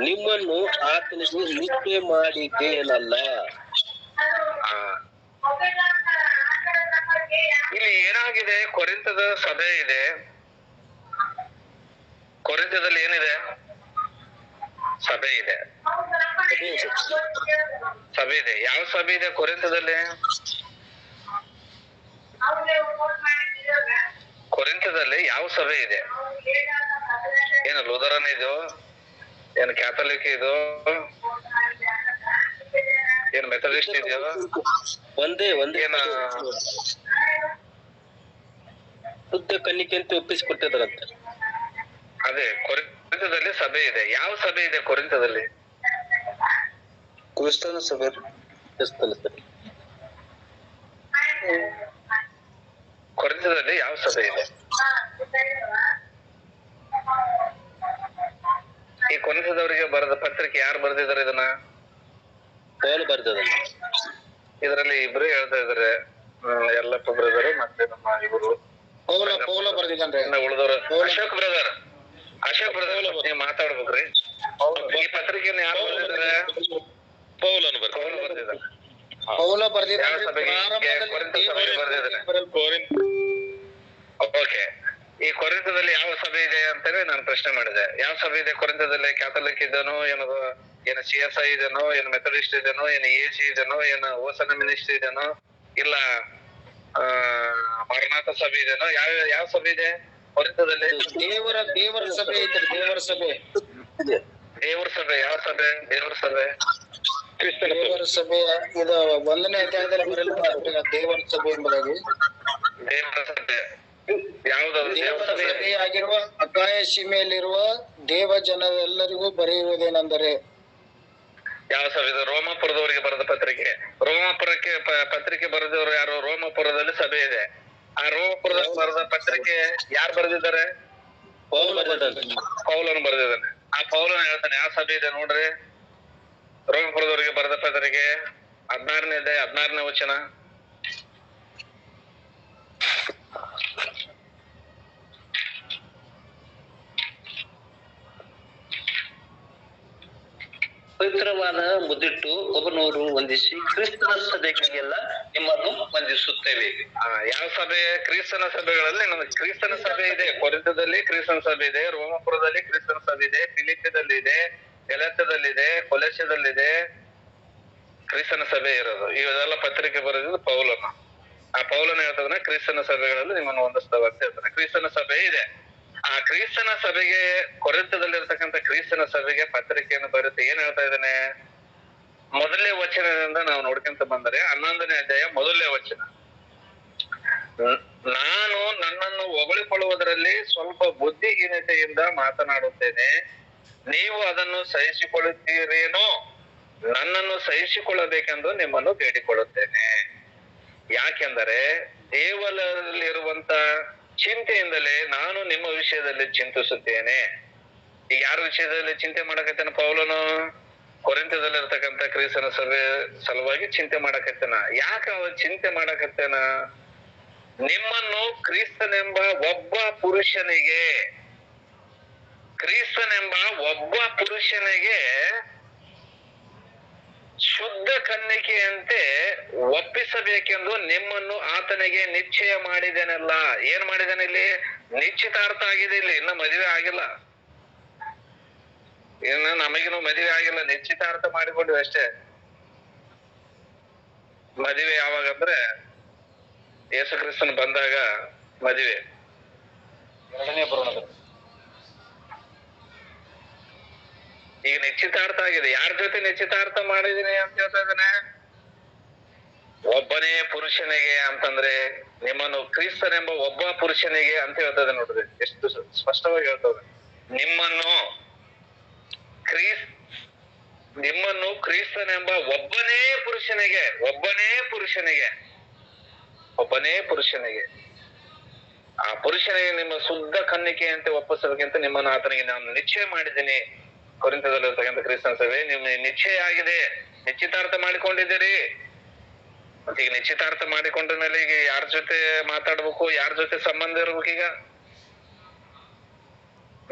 ನಿಮ್ಮನ್ನು ಆತನಿಗೆ ನಿಶ್ಚಯ ಮಾಡಿದ್ದೇನಲ್ಲ. ಇಲ್ಲಿ ಏನಾಗಿದೆ? ಕೊರಿಂಥದ ಸಭೆ ಇದೆ. ಕೊರಿಂಥದಲ್ಲಿ ಏನಿದೆ? ಸಭೆ ಇದೆ. ಸಭೆ ಇದೆ. ಯಾವ ಸಭೆ ಇದೆ ಕೊರಿಂಥದಲ್ಲಿ? ಕೊರಿಂಥದಲ್ಲಿ ಯಾವ ಸಭೆ ಇದೆ? ಏನು ಲೂಥರನ್ ಇದೋ, ಏನು ಕ್ಯಾಥಲಿಕ್ ಇದೋ, ಏನು ಮೆಥಡಿಸ್ಟ್ ಇದೆಯೋ? ಒಂದೇ ಏನ ಶುದ್ಧ ಕನ್ನಿಕೆ ಅಂತ ಒಪ್ಪಿಸಿಕೊಟ್ಟಿದ್ದಾರಂತೆ. ಅದೇ ಕೊರಿಂಥದಲ್ಲಿ ಸಭೆ ಇದೆ. ಯಾವ ಸಭೆ ಇದೆ ಕೊರಿಂಥದಲ್ಲಿ? ಕ್ರಿಸ್ತನ ಸಭೆ. ಕೊರಿಂಥದಲ್ಲಿ ಯಾವ ಸಭೆ ಇದೆ? ಈ ಕೊರಿಂಥದವರಿಗೆ ಬರೆದ ಪತ್ರಿಕೆ ಯಾರು ಬರೆದಿದ್ದಾರೆ? ಇದನ್ನ ಪೌಲ ಬರೆದಿದ್ದಾರೆ. ಇದರಲ್ಲಿ ಇಬ್ರು ಹೇಳ್ತಾ ಇದಾರೆ, ಯಲ್ಲಪ್ಪ ಬ್ರದರ್ ಮತ್ತೆ ನಮ್ಮ ಇವರು ಪೌಲ ಬರ್ದಿದ್ದಾನ್ರಿ. ಉಳಿದವರು ಅಶೋಕ್ ಬ್ರದರ್ ನೀವು ಮಾತಾಡ್ಬೇಕ್ರಿ. ಈ ಪತ್ರಿಕೆಯನ್ನು ಯಾರು ಬರ್ದಿದ್ದಾರೆ? ಪೌಲನು ಬರ್ದಿದ್ದಾರೆ. ಪೌಲ ಬರ್ದಿದ್ದಾರೆ. ಓಕೆ, ಈ ಕೊರಿಂಥದಲ್ಲಿ ಯಾವ ಸಭೆ ಇದೆ ಅಂತೇಳಿ ನಾನು ಪ್ರಶ್ನೆ ಮಾಡಿದೆ. ಯಾವ ಸಭೆ ಇದೆ ಕೊರಿಂಥದಲ್ಲಿ? ಕ್ಯಾಥಲಿಕ್ ಇದನೋ, ಏನು CSI ಇದನೋ, ಏನು ಮೆಥಡಿಸ್ಟ್ ಇದನೋ, ಏನು AC ಇದನೋ, ಏನು ಓಸನ ಮಿನಿಸ್ಟ್ರಿ ಇದನೋ, ಇಲ್ಲ ಮರಣಾಥ ಸಭೆ ಇದನೋ? ಯಾವ ಸಭೆ ಇದೆ ಕೊರಿಂಥದಲ್ಲಿ? ದೇವರ ಸಭೆ ಐತ್ರಿ. ದೇವರ ಸಭೆ. ಯಾವ ಸಭೆ? ದೇವರ ಸಭೆ. ದೇವರ ಸಭೆ ಇದು 1ನೇ ಅಧ್ಯಾಯದಲ್ಲಿ ಬರಲಿಲ್ಲ. ದೇವರ ಸಭೆ ಎಂಬುದಾಗಿ ದೇವರ ಸಭೆ ಯಾವುದಾದ್ರು ದೇವರ ಸಭೆಯಾಗಿರುವ ಅಕಾಯ ಸೀಮೆಯಲ್ಲಿರುವ ದೇವ ಜನರೆಲ್ಲರಿಗೂ ಬರೆಯುವುದೇನೆಂದರೆ, ಯಾವ ಸಭೆ? ರೋಮಾಪುರದವರಿಗೆ ಬರೆದ ಪತ್ರಿಕೆ. ರೋಮಾಪುರಕ್ಕೆ ಪತ್ರಿಕೆ ಬರೆದವರು ಯಾರು? ರೋಮಾಪುರದಲ್ಲಿ ಸಭೆ ಇದೆ. ಆ ರೋಮಾಪುರದಲ್ಲಿ ಬರೆದ ಪತ್ರಿಕೆ ಯಾರು ಬರೆದಿದ್ದಾರೆ? ಪೌಲನು ಬರೆದಿದ್ದಾನೆ. ಆ ಪೌಲನು ಹೇಳ್ತಾನೆ, ಯಾವ ಸಭೆ ಇದೆ ನೋಡ್ರಿ, ರೋಮಪುರದವರಿಗೆ ಬರೆದ ಪತ್ರಿಕೆ 16ನೇ ಅಧ್ಯಾಯ 16ನೇ ವಚನ. ಪವಿತ್ರವಾದ ಮುದ್ದಿಟ್ಟು ಒಬ್ಬನೂರು ವಂದಿಸಿ ಕ್ರಿಸ್ತನ ಸಭೆಗಳಿಗೆಲ್ಲ ನಿಮ್ಮನ್ನು ವಂದಿಸುತ್ತೇವೆ. ಯಾವ ಸಭೆ? ಕ್ರಿಸ್ತನ ಸಭೆಗಳಲ್ಲಿ ಕ್ರಿಸ್ತನ ಸಭೆ ಇದೆ. ಕೊರಿಂಥದಲ್ಲಿ ಕ್ರಿಸ್ತನ ಸಭೆ ಇದೆ, ರೋಮಪುರದಲ್ಲಿ ಕ್ರಿಸ್ತನ ಸಭೆ ಇದೆ, ಫಿಲಿಪ್ಪದಲ್ಲಿ ಇದೆ, ಗಲಾತ್ಯದಲ್ಲಿದೆ, ಕೊಲೊಸ್ಸೆದಲ್ಲಿದೆ, ಕ್ರಿಸ್ತನ ಸಭೆ ಇರೋದು. ಇವೆಲ್ಲ ಪತ್ರಿಕೆ ಬರೆದಿದ್ದು ಪೌಲನು. ಆ ಪೌಲನು ಹೇಳ್ತಾನೆ ಕ್ರಿಸ್ತನ ಸಭೆಗಳಲ್ಲಿ ನಿಮ್ಮನ್ನು ವಂದಿಸ್ತೇವೆ ಅಂತ ಹೇಳ್ತಾನೆ. ಕ್ರಿಸ್ತನ ಸಭೆ ಇದೆ. ಆ ಕ್ರಿಸ್ತನ ಸಭೆಗೆ, ಕೊರಿಂಥದಲ್ಲಿರ್ತಕ್ಕಂಥ ಕ್ರಿಸ್ತನ ಸಭೆಗೆ ಪತ್ರಿಕೆಯನ್ನು ಬರುತ್ತೆ. ಏನ್ ಹೇಳ್ತಾ ಇದ್ದಾನೆ? ಮೊದಲನೇ ವಚನದಿಂದ ನಾವು ನೋಡ್ಕೊಂತ ಬಂದರೆ 11ನೇ ಅಧ್ಯಾಯ 1ನೇ ವಚನ. ನಾನು ನನ್ನನ್ನು ಹೊಗಳಿಕೊಳ್ಳುವುದರಲ್ಲಿ ಸ್ವಲ್ಪ ಬುದ್ಧಿಹೀನತೆಯಿಂದ ಮಾತನಾಡುತ್ತೇನೆ, ನೀವು ಅದನ್ನು ಸಹಿಸಿಕೊಳ್ಳುತ್ತೀರೇನೋ? ನನ್ನನ್ನು ಸಹಿಸಿಕೊಳ್ಳಬೇಕೆಂದು ನಿಮ್ಮನ್ನು ಬೇಡಿಕೊಳ್ಳುತ್ತೇನೆ. ಯಾಕೆಂದರೆ ದೇವರಲ್ಲಿರುವಂತ ಚಿಂತೆಯಿಂದಲೇ ನಾನು ನಿಮ್ಮ ವಿಷಯದಲ್ಲಿ ಚಿಂತಿಸುತ್ತೇನೆ. ಈಗ ಯಾರ ವಿಷಯದಲ್ಲಿ ಚಿಂತೆ ಮಾಡಕತ್ತೇನ ಪೌಲನು? ಕೊರಿಂಥದಲ್ಲಿರ್ತಕ್ಕಂಥ ಕ್ರಿಸ್ತನ ಸಭೆ ಸಲುವಾಗಿ ಚಿಂತೆ ಮಾಡಕತ್ತೇನ. ಯಾಕೆ ಅವ ಚಿಂತೆ ಮಾಡಕತ್ತೇನ? ನಿಮ್ಮನ್ನು ಕ್ರಿಸ್ತನೆಂಬ ಒಬ್ಬ ಪುರುಷನಿಗೆ ಶುದ್ಧ ಕನ್ನಿಕೆಯಂತೆ ಒಪ್ಪಿಸಬೇಕೆಂದು ನಿಮ್ಮನ್ನು ಆತನಿಗೆ ನಿಶ್ಚಯ ಮಾಡಿದೇನಲ್ಲ. ಏನ್ ಮಾಡಿದಾನೆ ಇಲ್ಲಿ? ನಿಶ್ಚಿತಾರ್ಥ ಆಗಿದೆ. ಇಲ್ಲಿ ಇನ್ನ ಮದುವೆ ಆಗಿಲ್ಲ, ಇನ್ನು ನಮಗಿನ್ನೂ ಮದುವೆ ಆಗಿಲ್ಲ, ನಿಶ್ಚಿತಾರ್ಥ ಮಾಡಿಕೊಂಡ್ವಿ ಅಷ್ಟೇ. ಮದುವೆ ಯಾವಾಗ ಅಂದ್ರೆ ಯೇಸು ಕ್ರಿಸ್ತನ್ ಬಂದಾಗ ಮದುವೆ, ಎರಡನೇ ಬರೋಣ. ಈಗ ನಿಶ್ಚಿತಾರ್ಥ ಆಗಿದೆ. ಯಾರ ಜೊತೆ ನಿಶ್ಚಿತಾರ್ಥ ಮಾಡಿದೀನಿ ಅಂತ ಹೇಳ್ತಾ ಇದ್ದಾನೆ? ಒಬ್ಬನೇ ಪುರುಷನಿಗೆ ಅಂತಂದ್ರೆ ನಿಮ್ಮನ್ನು ಕ್ರಿಸ್ತನೆಂಬ ಒಬ್ಬ ಪುರುಷನಿಗೆ ಅಂತ ಹೇಳ್ತದೆ. ನೋಡ್ರಿ ಎಷ್ಟು ಸ್ಪಷ್ಟವಾಗಿ ಹೇಳ್ತದೆ. ನಿಮ್ಮನ್ನು ಕ್ರಿಸ್ತನೆಂಬ ಒಬ್ಬನೇ ಪುರುಷನಿಗೆ ಆ ಪುರುಷನಿಗೆ ನಿಮ್ಮ ಶುದ್ಧ ಕನ್ನಿಕೆಯಂತೆ ಒಪ್ಪಿಸಬೇಕಂತ ನಿಮ್ಮನ್ನು ಆತನಿಗೆ ನಾನು ನಿಶ್ಚಯ ಮಾಡಿದ್ದೀನಿ. ಕೊರಿಂಥದಲ್ಲಿರ್ತಕ್ಕಂಥ ಕ್ರಿಸ್ತನ ಸಭೆ ನಿಮ್ ನಿಶ್ಚಯ ಆಗಿದೆ, ನಿಶ್ಚಿತಾರ್ಥ ಮಾಡಿಕೊಂಡಿದ್ದೀರಿ. ಮತ್ತೆ ಈಗ ನಿಶ್ಚಿತಾರ್ಥ ಮಾಡಿಕೊಂಡ ಮೇಲೆ ಈಗ ಯಾರ ಜೊತೆ ಮಾತಾಡ್ಬೇಕು, ಯಾರ ಜೊತೆ ಸಂಬಂಧ ಇರ್ಬೇಕು? ಈಗ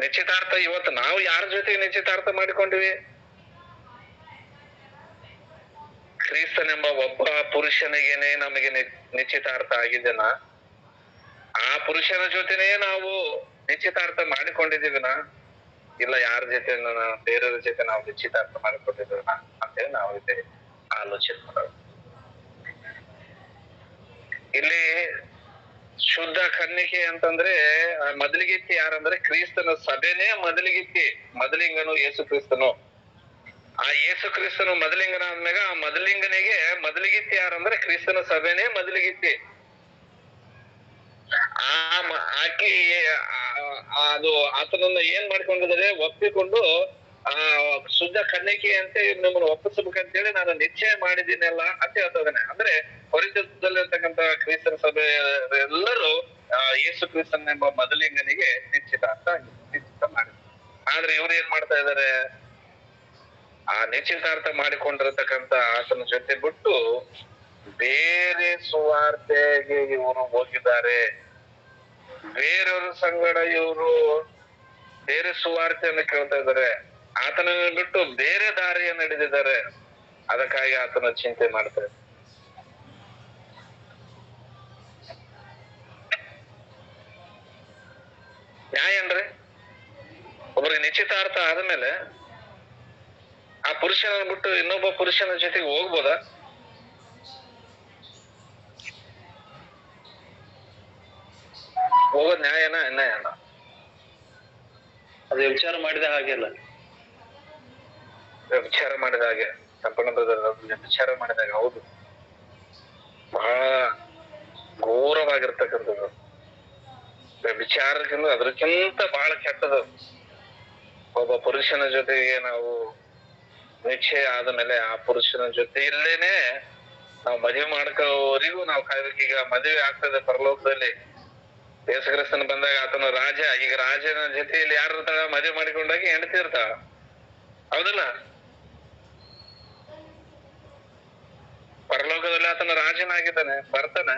ನಿಶ್ಚಿತಾರ್ಥ ಇವತ್ತು ನಾವು ಯಾರ ಜೊತೆ ನಿಶ್ಚಿತಾರ್ಥ ಮಾಡಿಕೊಂಡಿವಿ? ಕ್ರಿಸ್ತನೆಂಬ ಒಬ್ಬ ಪುರುಷನಿಗೇನೆ ನಮಗೆ ನಿಶ್ಚಿತಾರ್ಥ ಆಗಿದೆನಾ? ಆ ಪುರುಷನ ಜೊತೆನೇ ನಾವು ನಿಶ್ಚಿತಾರ್ಥ ಮಾಡಿಕೊಂಡಿದೀವಿನ? ಇಲ್ಲ ಯಾರ ಜೊತೆ ಬೇರೆಯವ್ರ ಜೊತೆ ನಾವು ನಿಶ್ಚಿತಾರ್ಥ ಮಾಡಿಕೊಂಡಿದ್ದೀವಿನ ಅಂತೇಳಿ ನಾವು ಇದೆ ಆಲೋಚನೆ ಮಾಡೋದು. ಇಲ್ಲಿ ಶುದ್ಧ ಕನ್ನಿಕೆ ಅಂತಂದ್ರೆ ಮೊದಲಿಗಿತ್ತಿ ಯಾರಂದ್ರೆ ಕ್ರಿಸ್ತನ ಸಭೆನೇ ಮೊದಲಿಗಿತ್ತಿ. ಮೊದಲಿಂಗನು ಯೇಸು ಕ್ರಿಸ್ತನು. ಆ ಯೇಸು ಕ್ರಿಸ್ತನು ಮೊದಲಿಂಗನ ಆದ್ಮ್ಯಾಗ ಆ ಮೊದಲಿಂಗನಿಗೆ ಮೊದಲಿಗಿತ್ತಿ ಯಾರಂದ್ರೆ ಕ್ರಿಸ್ತನ ಸಭೆನೇ ಮೊದಲಿಗಿತ್ತಿ. ಆಕಿ ಅದು ಆತನನ್ನ ಏನ್ ಮಾಡ್ಕೊಂಡಿದ್ದಾರೆ? ಒಪ್ಪಿಕೊಂಡು ಆ ಶುದ್ಧ ಕನ್ನಿಕೆಯಂತೆ ನಿಮ್ಮನ್ನು ಒಪ್ಪಿಸಬೇಕಂತೇಳಿ ನಾನು ನಿಶ್ಚಯ ಮಾಡಿದ್ದೀನಲ್ಲ ಅಂತ ಹೇಳ್ತಿದ್ದಾನೆ. ಅಂದ್ರೆ ಕೊರಿಂಥದಲ್ಲಿರ್ತಕ್ಕಂಥ ಕ್ರಿಸ್ತನ ಸಭೆ ಎಲ್ಲರೂ ಯೇಸು ಕ್ರಿಸ್ತನ್ ಎಂಬ ಮೊದಲಿಂಗನಿಗೆ ನಿಶ್ಚಿತ ಮಾಡಿದ್ರು. ಆದ್ರೆ ಇವ್ರು ಏನ್ ಮಾಡ್ತಾ ಇದಾರೆ? ಆ ನಿಶ್ಚಿತಾರ್ಥ ಮಾಡಿಕೊಂಡಿರತಕ್ಕಂತ ಆತನ ಜೊತೆ ಬಿಟ್ಟು ಬೇರೆ ಸುವಾರ್ತೆಗೆ ಇವರು ಹೋಗಿದ್ದಾರೆ. ಬೇರೆಯವ್ರ ಸಂಗಡ ಇವರು ಬೇರೆ ಸುವಾರ್ತೆಯನ್ನು ಕೇಳ್ತಾ ಇದ್ದಾರೆ. ಆತನನ್ನು ಬಿಟ್ಟು ಬೇರೆ ದಾರಿಯನ್ನು ಹಿಡಿದಿದ್ದಾರೆ. ಅದಕ್ಕಾಗಿ ಆತನ ಚಿಂತೆ ಮಾಡ್ತಾರೆ. ನ್ಯಾಯ ಏನ್ರಿ? ಒಬ್ರಿಗೆ ನಿಶ್ಚಿತಾರ್ಥ ಆದ್ಮೇಲೆ ಆ ಪುರುಷನ ಬಿಟ್ಟು ಇನ್ನೊಬ್ಬ ಪುರುಷನ ಜೊತೆಗೆ ಹೋಗ್ಬೋದಾ? ಹೋಗೋದ್ ನ್ಯಾಯನ ಅನ್ಯಾಯನ? ಅದು ವಿಚಾರ ಮಾಡಿದ ಹಾಗೆಲ್ಲ ವಿಚಾರ ಮಾಡಿದ ಹಾಗೆ ವಿಚಾರ ಮಾಡಿದಾಗ ಹೌದು, ಬಹಳ ಘೋರವಾಗಿರ್ತಕ್ಕಂಥದ್ದು. ವಿಚಾರಕ್ಕಿಂತ ಅದಕ್ಕಿಂತ ಬಹಳ ಕೆಟ್ಟದು. ಒಬ್ಬ ಪುರುಷನ ಜೊತೆಗೆ ನಾವು ನಿಶ್ಚಯ ಆದ ಮೇಲೆ ಆ ಪುರುಷನ ಜೊತೆ ಇಲ್ಲೇನೆ ನಾವು ಮದುವೆ ಮಾಡ್ಕೋವರೆಗೂ ನಾವು ಕಾಯ್ಬೇಕು. ಈಗ ಮದುವೆ ಆಗ್ತದೆ ಪರಲೋಕದಲ್ಲಿ, ಯೇಸು ಕ್ರಿಸ್ತನ ಬಂದಾಗ ಆತನು ರಾಜ. ಈಗ ರಾಜನ ಜೊತೆಯಲ್ಲಿ ಯಾರು ಇರ್ತಾಳ? ಮದುವೆ ಮಾಡಿಕೊಂಡಾಗ ಹೆಂಡತಿ ಇರ್ತಾಳ, ಹೌದಲ್ಲ? ಪರಲೋಕದಲ್ಲಿ ಆತನ ರಾಜನಾಗಿದ್ದಾನೆ, ಬರ್ತಾನೆ.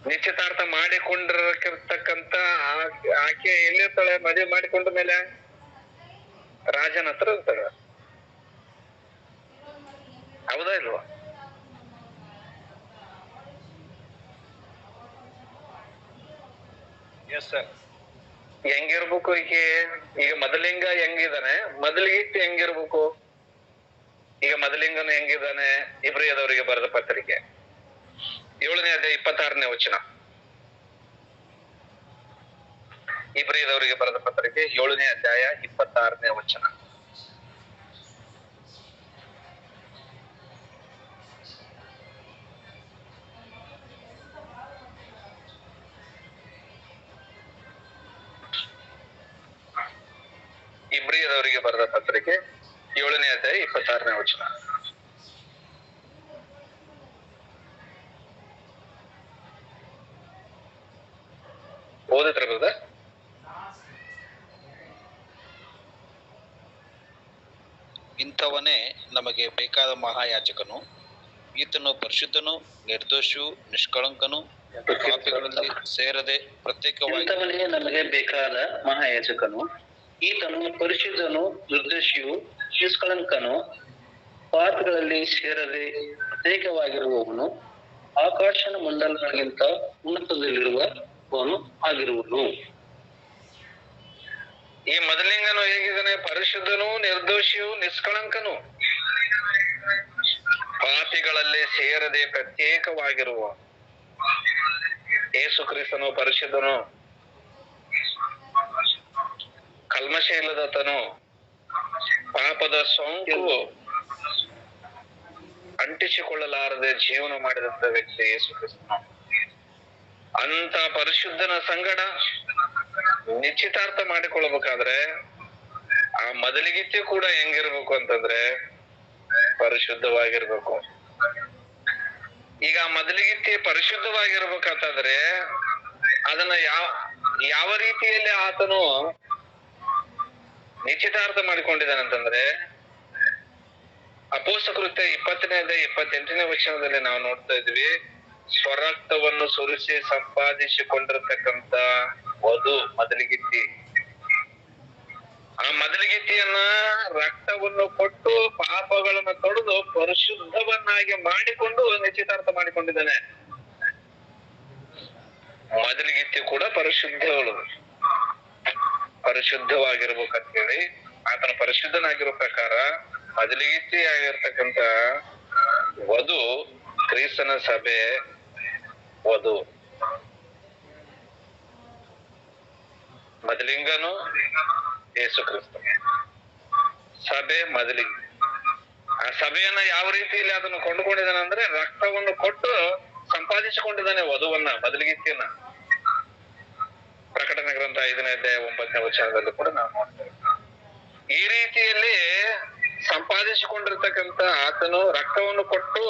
ನಿಶ್ಚಿತಾರ್ಥ ಮಾಡಿಕೊಂಡಿರತಕ್ಕಂತ ಆಕೆ ಎಲ್ಲಿರ್ತಾಳೆ? ಮದುವೆ ಮಾಡಿಕೊಂಡ ಮೇಲೆ ರಾಜನ ಹತ್ರ ಇರ್ತಾಳೆ, ಹೌದಾ ಇಲ್ವಾ? ಹೆಂಗಿರ್ಬೇಕು ಈಕೆ? ಈಗ ಮೊದಲಿಂಗ ಹೆಂಗಿದಾನೆ, ಮೊದಲಿಗಿತ್ತು ಹೆಂಗಿರ್ಬೇಕು? ಈಗ ಮೊದಲಿಂಗನು ಹೆಂಗಿದಾನೆ? ಇಬ್ರಿಯದವರಿಗೆ ಬರೆದ ಪತ್ರಿಕೆ 7ನೇ ಅಧ್ಯಾಯ 26ನೇ ವಚನ. ಇಬ್ರಿಯದವರಿಗೆ ಬರೆದ ಪತ್ರಿಕೆ 7ನೇ ಅಧ್ಯಾಯ 26ನೇ ವಚನ. ಇಬ್ರಿಯದವರಿಗೆ ಬರೆದ ಪತ್ರಿಕೆ 7ನೇ ಅಧ್ಯಾಯ 26ನೇ ವಚನ. ಓದಿದ್ರ ಬ್ರದರ್? ಇಂಥವನೇ ನಮಗೆ ಬೇಕಾದ ಮಹಾಯಾಜಕನು. ಈತನು ಪರಿಶುದ್ಧನು, ನಿರ್ದೋಷಿಯು, ನಿಷ್ಕಳಂಕನು, ಪಾಪಿಗಳಲ್ಲಿ ಸೇರದೆ ಪ್ರತ್ಯೇಕವಾಗಿ. ಇಂಥವನೇ ನಮಗೆ ಬೇಕಾದ ಮಹಾಯಾಜಕನು. ಈತನು ಪರಿಶುದ್ಧನು, ನಿರ್ದೋಷಿಯು, ನಿಷ್ಕಳಂಕನು, ಪಾಪಗಳಲ್ಲಿ ಸೇರದೆ ಪ್ರತ್ಯೇಕವಾಗಿರುವವನು, ಆಕಾಶನ ಮಂಡಲಗಳಿಗಿಂತ ಉನ್ನತದಲ್ಲಿರುವವನು ಆಗಿರುವನು. ಈ ಮೊದಲಿಂಗನು ಹೇಗಿದ್ದಾನೆ? ಪರಿಶುದ್ಧನು, ನಿರ್ದೋಷಿಯು, ನಿಷ್ಕಳಂಕನು, ಪಾಪಿಗಳಲ್ಲಿ ಸೇರದೆ ಪ್ರತ್ಯೇಕವಾಗಿರುವ. ಯೇಸು ಕ್ರಿಸ್ತನು ಪರಿಶುದ್ಧನು, ಕಲ್ಮಶ ಇಲ್ಲದತನು, ಪಾಪದ ಸೋಂಕು ಅಂಟಿಸಿಕೊಳ್ಳಲಾರದೆ ಜೀವನ ಮಾಡಿದಂತ ವ್ಯಕ್ತಿ ಯೇಸು ಕ್ರಿಸ್ತನು. ಅಂತ ಪರಿಶುದ್ಧನ ಸಂಗಡ ನಿಶ್ಚಿತಾರ್ಥ ಮಾಡಿಕೊಳ್ಳಬೇಕಾದ್ರೆ ಆ ಮೊದಲಿಗಿತ್ತಿ ಕೂಡ ಹೆಂಗಿರ್ಬೇಕು ಅಂತಂದ್ರೆ ಪರಿಶುದ್ಧವಾಗಿರ್ಬೇಕು. ಈಗ ಮೊದಲಿಗಿತ್ತಿ ಪರಿಶುದ್ಧವಾಗಿರ್ಬೇಕಂತಂದ್ರೆ ಅದನ್ನ ಯಾವ ರೀತಿಯಲ್ಲಿ ಆತನು ನಿಶ್ಚಿತಾರ್ಥ ಮಾಡಿಕೊಂಡಿದ್ದಾನಂತಂದ್ರೆ ಅಪೊಸ್ತಲ ಕೃತ್ಯ 20ನೇ ಅಧ್ಯಾಯ 28ನೇ ವಚನದಲ್ಲಿ ನಾವು ನೋಡ್ತಾ ಇದ್ವಿ. ಸ್ವರಕ್ತವನ್ನು ಸುರಿಸಿ ಸಂಪಾದಿಸಿಕೊಂಡಿರ್ತಕ್ಕಂತ ವಧು ಮೊದಲಿಗಿತ್ತಿ. ಆ ಮೊದಲಿಗಿತ್ತಿಯನ್ನ ರಕ್ತವನ್ನು ಕೊಟ್ಟು ಪಾಪಗಳನ್ನು ತೊಡೆದು ಪರಿಶುದ್ಧವನ್ನಾಗಿ ಮಾಡಿಕೊಂಡು ನಿಶ್ಚಿತಾರ್ಥ ಮಾಡಿಕೊಂಡಿದ್ದಾನೆ. ಮೊದಲಿಗಿತ್ತಿ ಕೂಡ ಪರಿಶುದ್ಧವಾಗಿರ್ಬೇಕಂತ ಹೇಳಿ ಆತನ ಪರಿಶುದ್ಧನಾಗಿರೋ ಪ್ರಕಾರ ಮೊದಲಿಗಿತ್ತಿ ಆಗಿರ್ತಕ್ಕಂತ ವಧು ಕ್ರಿಸ್ತನ ಸಭೆ ವಧು. ಮೊದಲಿಂಗನು ಯೇಸು ಕ್ರಿಸ್ತ, ಸಭೆ ಮೊದಲಿಗೆ. ಆ ಸಭೆಯನ್ನ ಯಾವ ರೀತಿಯಲ್ಲಿ ಅದನ್ನು ಕೊಂಡುಕೊಂಡಿದ್ದಾನೆ ಅಂದ್ರೆ ರಕ್ತವನ್ನು ಕೊಟ್ಟು ಸಂಪಾದಿಸಿಕೊಂಡಿದ್ದಾನೆ ವಧುವನ್ನ, ಮೊದಲಿಗಿತ್ತಿಯನ್ನ. ಪ್ರಕಟಣೆ ಗ್ರಂಥ 5ನೇ ಅಧ್ಯಾಯ 9ನೇ ವಚನದಲ್ಲಿ ಕೂಡ ನಾವು ನೋಡ್ತೇವೆ. ಈ ರೀತಿಯಲ್ಲಿ ಸಂಪಾದಿಸಿಕೊಂಡಿರ್ತಕ್ಕಂತ ಆತನು ರಕ್ತವನ್ನು ಕೊಟ್ಟು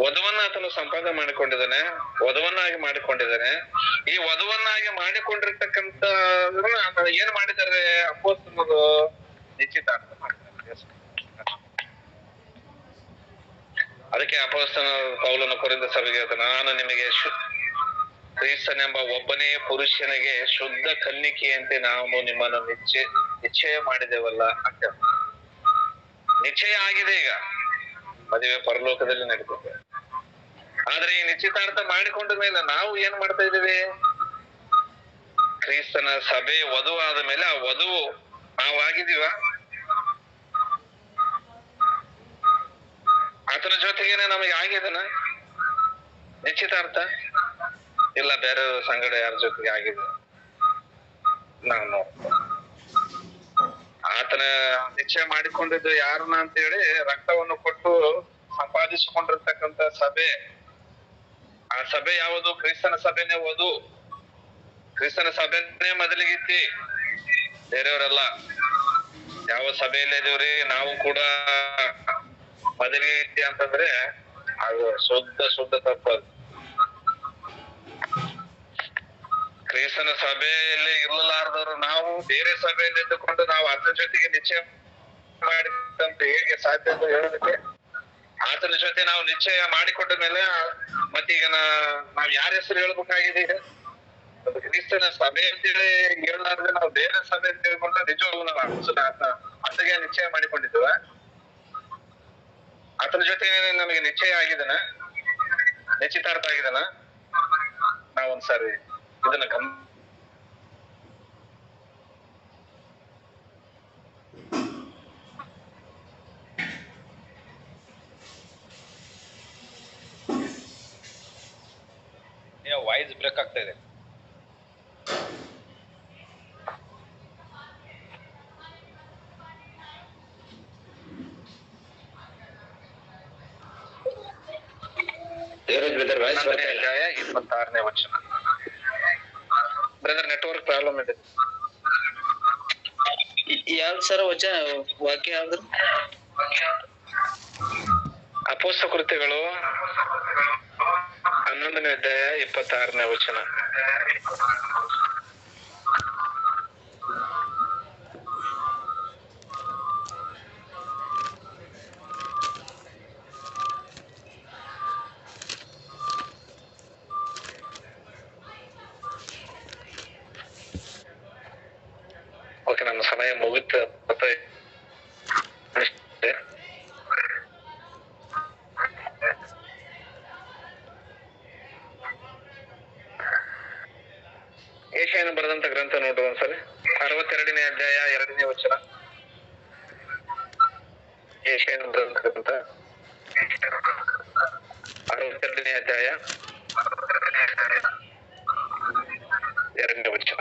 ವಧುವನ್ನ ಆತನು ಸಂಪಾದನೆ ಮಾಡಿಕೊಂಡಿದ್ದಾನೆ, ವಧುವನ್ನಾಗಿ ಮಾಡಿಕೊಂಡಿದ್ದಾನೆ. ಈ ವಧುವನ್ನಾಗಿ ಮಾಡಿಕೊಂಡಿರ್ತಕ್ಕಂತ ಏನ್ ಮಾಡಿದ್ದಾರೆ? ಅಪೊಸ್ತಲರು ನಿಶ್ಚಿತಾರ್ಥ ಮಾಡಿದ್ದಾರೆ. ಅದಕ್ಕೆ ಅಪೊಸ್ತಲ ಪೌಲನು ಕೊರಿಂಥ ಸಭೆಗೆ ಹೇಳ್ತಾನೆ, ನಾನು ನಿಮಗೆ ಕ್ರಿಸ್ತನೆಂಬ ಒಬ್ಬನೇ ಪುರುಷನಿಗೆ ಶುದ್ಧ ಕನ್ನಿಕೆಯಂತೆ ನಾವು ನಿಮ್ಮನ್ನು ನಿಶ್ಚಯ ಮಾಡಿದೆವಲ್ಲ ಅಂತ. ನಿಶ್ಚಯ ಆಗಿದೆ, ಈಗ ಮದುವೆ ಪರಲೋಕದಲ್ಲಿ ನಡೀತದೆ. ಆದ್ರೆ ಈ ನಿಶ್ಚಿತಾರ್ಥ ಮಾಡಿಕೊಂಡ ಮೇಲೆ ನಾವು ಏನ್ ಮಾಡ್ತಾ ಇದೀವಿ? ಕ್ರಿಸ್ತನ ಸಭೆ ವಧು ಆದ ಮೇಲೆ ಆ ವಧು ನಾವು ಆಗಿದೀವ? ಆತನ ಜೊತೆಗೇನೆ ನಮಗೆ ಆಗಿದನ ನಿಶ್ಚಿತಾರ್ಥ? ಇಲ್ಲ ಬೇರೆ ಸಂಗಡ ಯಾರ ಜೊತೆಗೆ ಆಗಿದೆ? ನಾನು ಆತನ ನಿಶ್ಚಯ ಮಾಡಿಕೊಂಡಿದ್ದು ಯಾರನ್ನ ಅಂತ ಹೇಳಿ ರಕ್ತವನ್ನು ಕೊಟ್ಟು ಸಂಪಾದಿಸಿಕೊಂಡಿರ್ತಕ್ಕಂತ ಸಭೆ. ಆ ಸಭೆ ಯಾವುದು? ಕ್ರಿಸ್ತನ ಸಭೆನೇ ವಧು, ಕ್ರಿಸ್ತನ ಸಭೆನೇ ಮೊದಲಿಗಿತ್ತಿ, ಬೇರೆಯವರೆಲ್ಲ. ಯಾವ ಸಭೆಯಲ್ಲಿ ಇದೀವ್ರಿ ನಾವು ಕೂಡ ಮೊದಲಿಗಿತ್ತಿ ಅಂತಂದ್ರೆ ಅದು ಶುದ್ಧ ತಪ್ಪದು. ಕ್ರಿಸ್ತನ ಸಭೆಯಲ್ಲಿ ಇರಲಾರದವರು ನಾವು ಬೇರೆ ಸಭೆಯಲ್ಲಿ ಇದ್ದುಕೊಂಡು ನಾವು ಆತನ ಜೊತೆಗೆ ನಿಶ್ಚಯ ಮಾಡಿದಂತೆ ಹೇಗೆ ಸಾಧ್ಯ ಅಂತ ಹೇಳೋದಕ್ಕೆ, ಆತನ ಜೊತೆ ನಾವು ನಿಶ್ಚಯ ಮಾಡಿಕೊಂಡ ಮೇಲೆ ಮತ್ತೀಗ ನಾವ್ ಯಾರ ಹೆಸರು ಹೇಳ್ಬೇಕಾಗಿದೆ? ಈಗ ಕ್ರಿಸ್ತನ ಸಭೆ ಅಂತೇಳಿ ಹೇಳಲಾರ್ದೆ ನಾವು ಬೇರೆ ಸಭೆ ಅಂತ ಹೇಳ್ಕೊಂಡು ನಿಜವಾಗ್ಲೂ ನಾವು ಆತಗೆ ನಿಶ್ಚಯ ಮಾಡಿಕೊಂಡಿದ್ವ? ಆತನ ಜೊತೆ ನಮಗೆ ನಿಶ್ಚಯ ಆಗಿದನ, ನಿಶ್ಚಿತಾರ್ಥ ಆಗಿದನ? ನಾವೊಂದ್ಸಾರಿ ಇದನ್ನ ವಾಯ್ಸ್ ಬ್ರೇಕ್ ಆಗ್ತಾ ಇದೆ. ಅಧ್ಯಾಯ 26ನೇ ವಚನ. ಬ್ರದರ್ ನೆಟ್ವರ್ಕ್ ಪ್ರಾಬ್ಲಮ್ ಇದೆ. ಯಾವ್ದು ಸರ್ ವಚನ ವಾಕ್ಯ ಯಾವ್ದು? ಅಪೊಸ್ತಲ ಕೃತ್ಯಗಳು 11ನೇ ಅಧ್ಯಾಯ 26ನೇ ವಚನ. ಓಕೆ, ನನ್ನ ಸಮಯ ಮುಗಿತು. ಯೆಶಾಯನು ಬರೆದಂತ ಗ್ರಂಥ ನೋಡ್ರಿ ಒಂದ್ಸರಿ. 62ನೇ ಅಧ್ಯಾಯ 2ನೇ ವಚನ. ಯೆಶಾಯನು ಬರೆದಂತ ಗ್ರಂಥ 62ನೇ ಅಧ್ಯಾಯ 2ನೇ ವಚನ.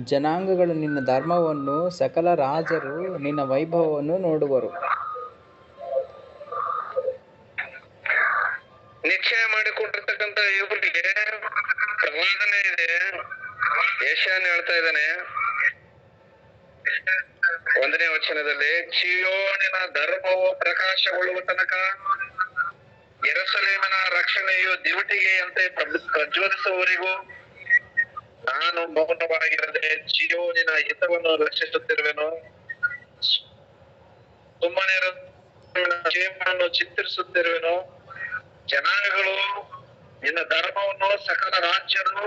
ಜನಾಂಗಗಳು ನಿನ್ನ ಧರ್ಮವನ್ನು, ಸಕಲ ರಾಜರು ನಿನ್ನ ವೈಭವವನ್ನು ನೋಡುವರು. ನಿಶ್ಚಯ ಮಾಡಿಕೊಂಡಿರ್ತಕ್ಕಂಥ ಇವ್ರಿಗೆ ಪ್ರವಾದನೆ ಇದೆ. ಯೆಶಾಯನು ಹೇಳ್ತಾ ಇದ್ದಾನೆ 1ನೇ ವಚನದಲ್ಲಿ, ಚೀಯೋನಿನ ಧರ್ಮವು ಪ್ರಕಾಶಗೊಳ್ಳುವ ತನಕ ಯೆರೂಸಲೇಮಿನ ರಕ್ಷಣೆಯು ದಿವಟಿಗೆಯಂತೆ ಪ್ರಜ್ವಲಿಸುವವರೆಗೂ ನಾನು ಮೌನವಾಗಿರದೆ ಚೀಯೋನಿನ ಹಿತವನ್ನು ರಕ್ಷಿಸುತ್ತಿರುವೆನು. ಸುಮ್ಮನೆ ಕ್ಷೇಮವನ್ನು ಚಿತ್ರಿಸುತ್ತಿರುವೆನು. ಜನಾಂಗಗಳು ನಿನ್ನ ಧರ್ಮವನ್ನು, ಸಕಲ ರಾಜ್ಯರು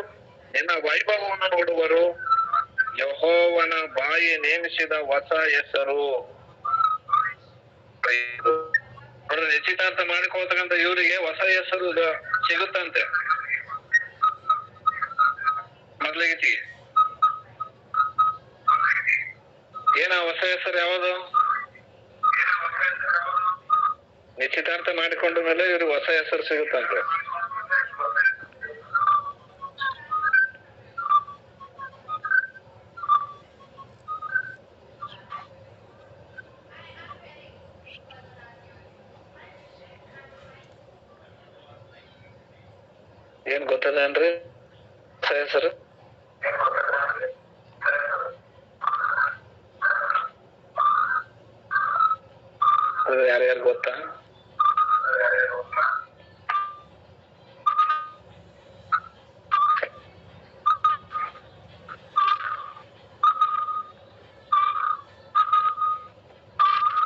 ನಿನ್ನ ವೈಭವವನ್ನು ನೋಡುವರು. ಯೆಹೋವನ ಬಾಯಿ ನೇಮಿಸಿದ ಹೊಸ ಹೆಸರು. ನಿಶ್ಚಿತಾರ್ಥ ಮಾಡಿಕೊಳ್ತಕ್ಕಂಥ ಇವರಿಗೆ ಹೊಸ ಹೆಸರು ಸಿಗುತ್ತಂತೆ. ಮೊದಲಿಗೆ ಏನ ಹೊಸ ಹೆಸರು ಯಾವುದು? ನಿಶ್ಚಿತಾರ್ಥ ಮಾಡಿಕೊಂಡ ಮೇಲೆ ಇವ್ರಿಗೆ ಹೊಸ ಹೆಸರು ಸಿಗುತ್ತಂತೆ. ಏನ್ ಗೊತ್ತದೇನ್ರಿ ಹೊಸ ಹೆಸರು? ಯಾರ್ಯಾರು ಗೊತ್ತಾ?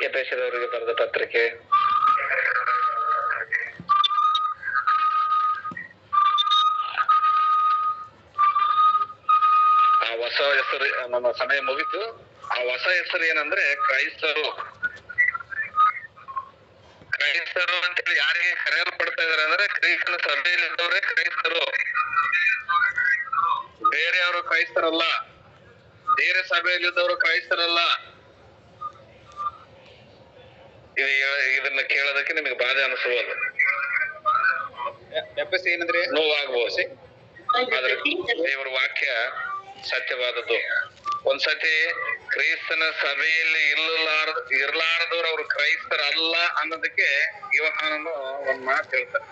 ಎಫೆಸದವರಿಗೆ ಬರೆದ ಪತ್ರಿಕೆ ಆ ಹೊಸ ಹೆಸರು. ನಮ್ಮ ಸಮಯ ಮುಗಿತು. ಆ ಹೊಸ ಹೆಸರು ಏನಂದ್ರೆ ಕ್ರೈಸ್ತರು. ಕ್ರೈಸ್ತರು ಅಂತೇಳಿ ಯಾರಿಗೆ ಕರೆಯಲ್ಪಡ್ತಾ ಇದಾರೆ ಅಂದ್ರೆ ಕ್ರಿಸ್ತನ ಸಭೆಯಲ್ಲಿ ಇದ್ದವರೇ ಕ್ರೈಸ್ತರು. ಬೇರೆಯವರು ಕ್ರೈಸ್ತರಲ್ಲ, ಬೇರೆ ಸಭೆಯಲ್ಲಿ ಇದ್ದವರು ಕ್ರೈಸ್ತರಲ್ಲ. ಇದನ್ನ ಕೇಳೋದಕ್ಕೆ ನಿಮಗೆ ಬಾಧೆ ಅನಿಸಬಹುದು, ನೋವಾಗಬಹುದು. ಆದ್ರೆ ದೇವರ ವಾಕ್ಯ ಸತ್ಯವಾದದ್ದು. ಒಂದ್ಸತಿ ಕ್ರೈಸ್ತನ ಸಭೆಯಲ್ಲಿ ಇರ್ಲಾರದವ್ರು ಅವ್ರು ಕ್ರೈಸ್ತರಲ್ಲ ಅನ್ನೋದಕ್ಕೆ ಯೋಹಾನನು ಒಂದ್ ಮಾತು ಹೇಳ್ತಾರೆ.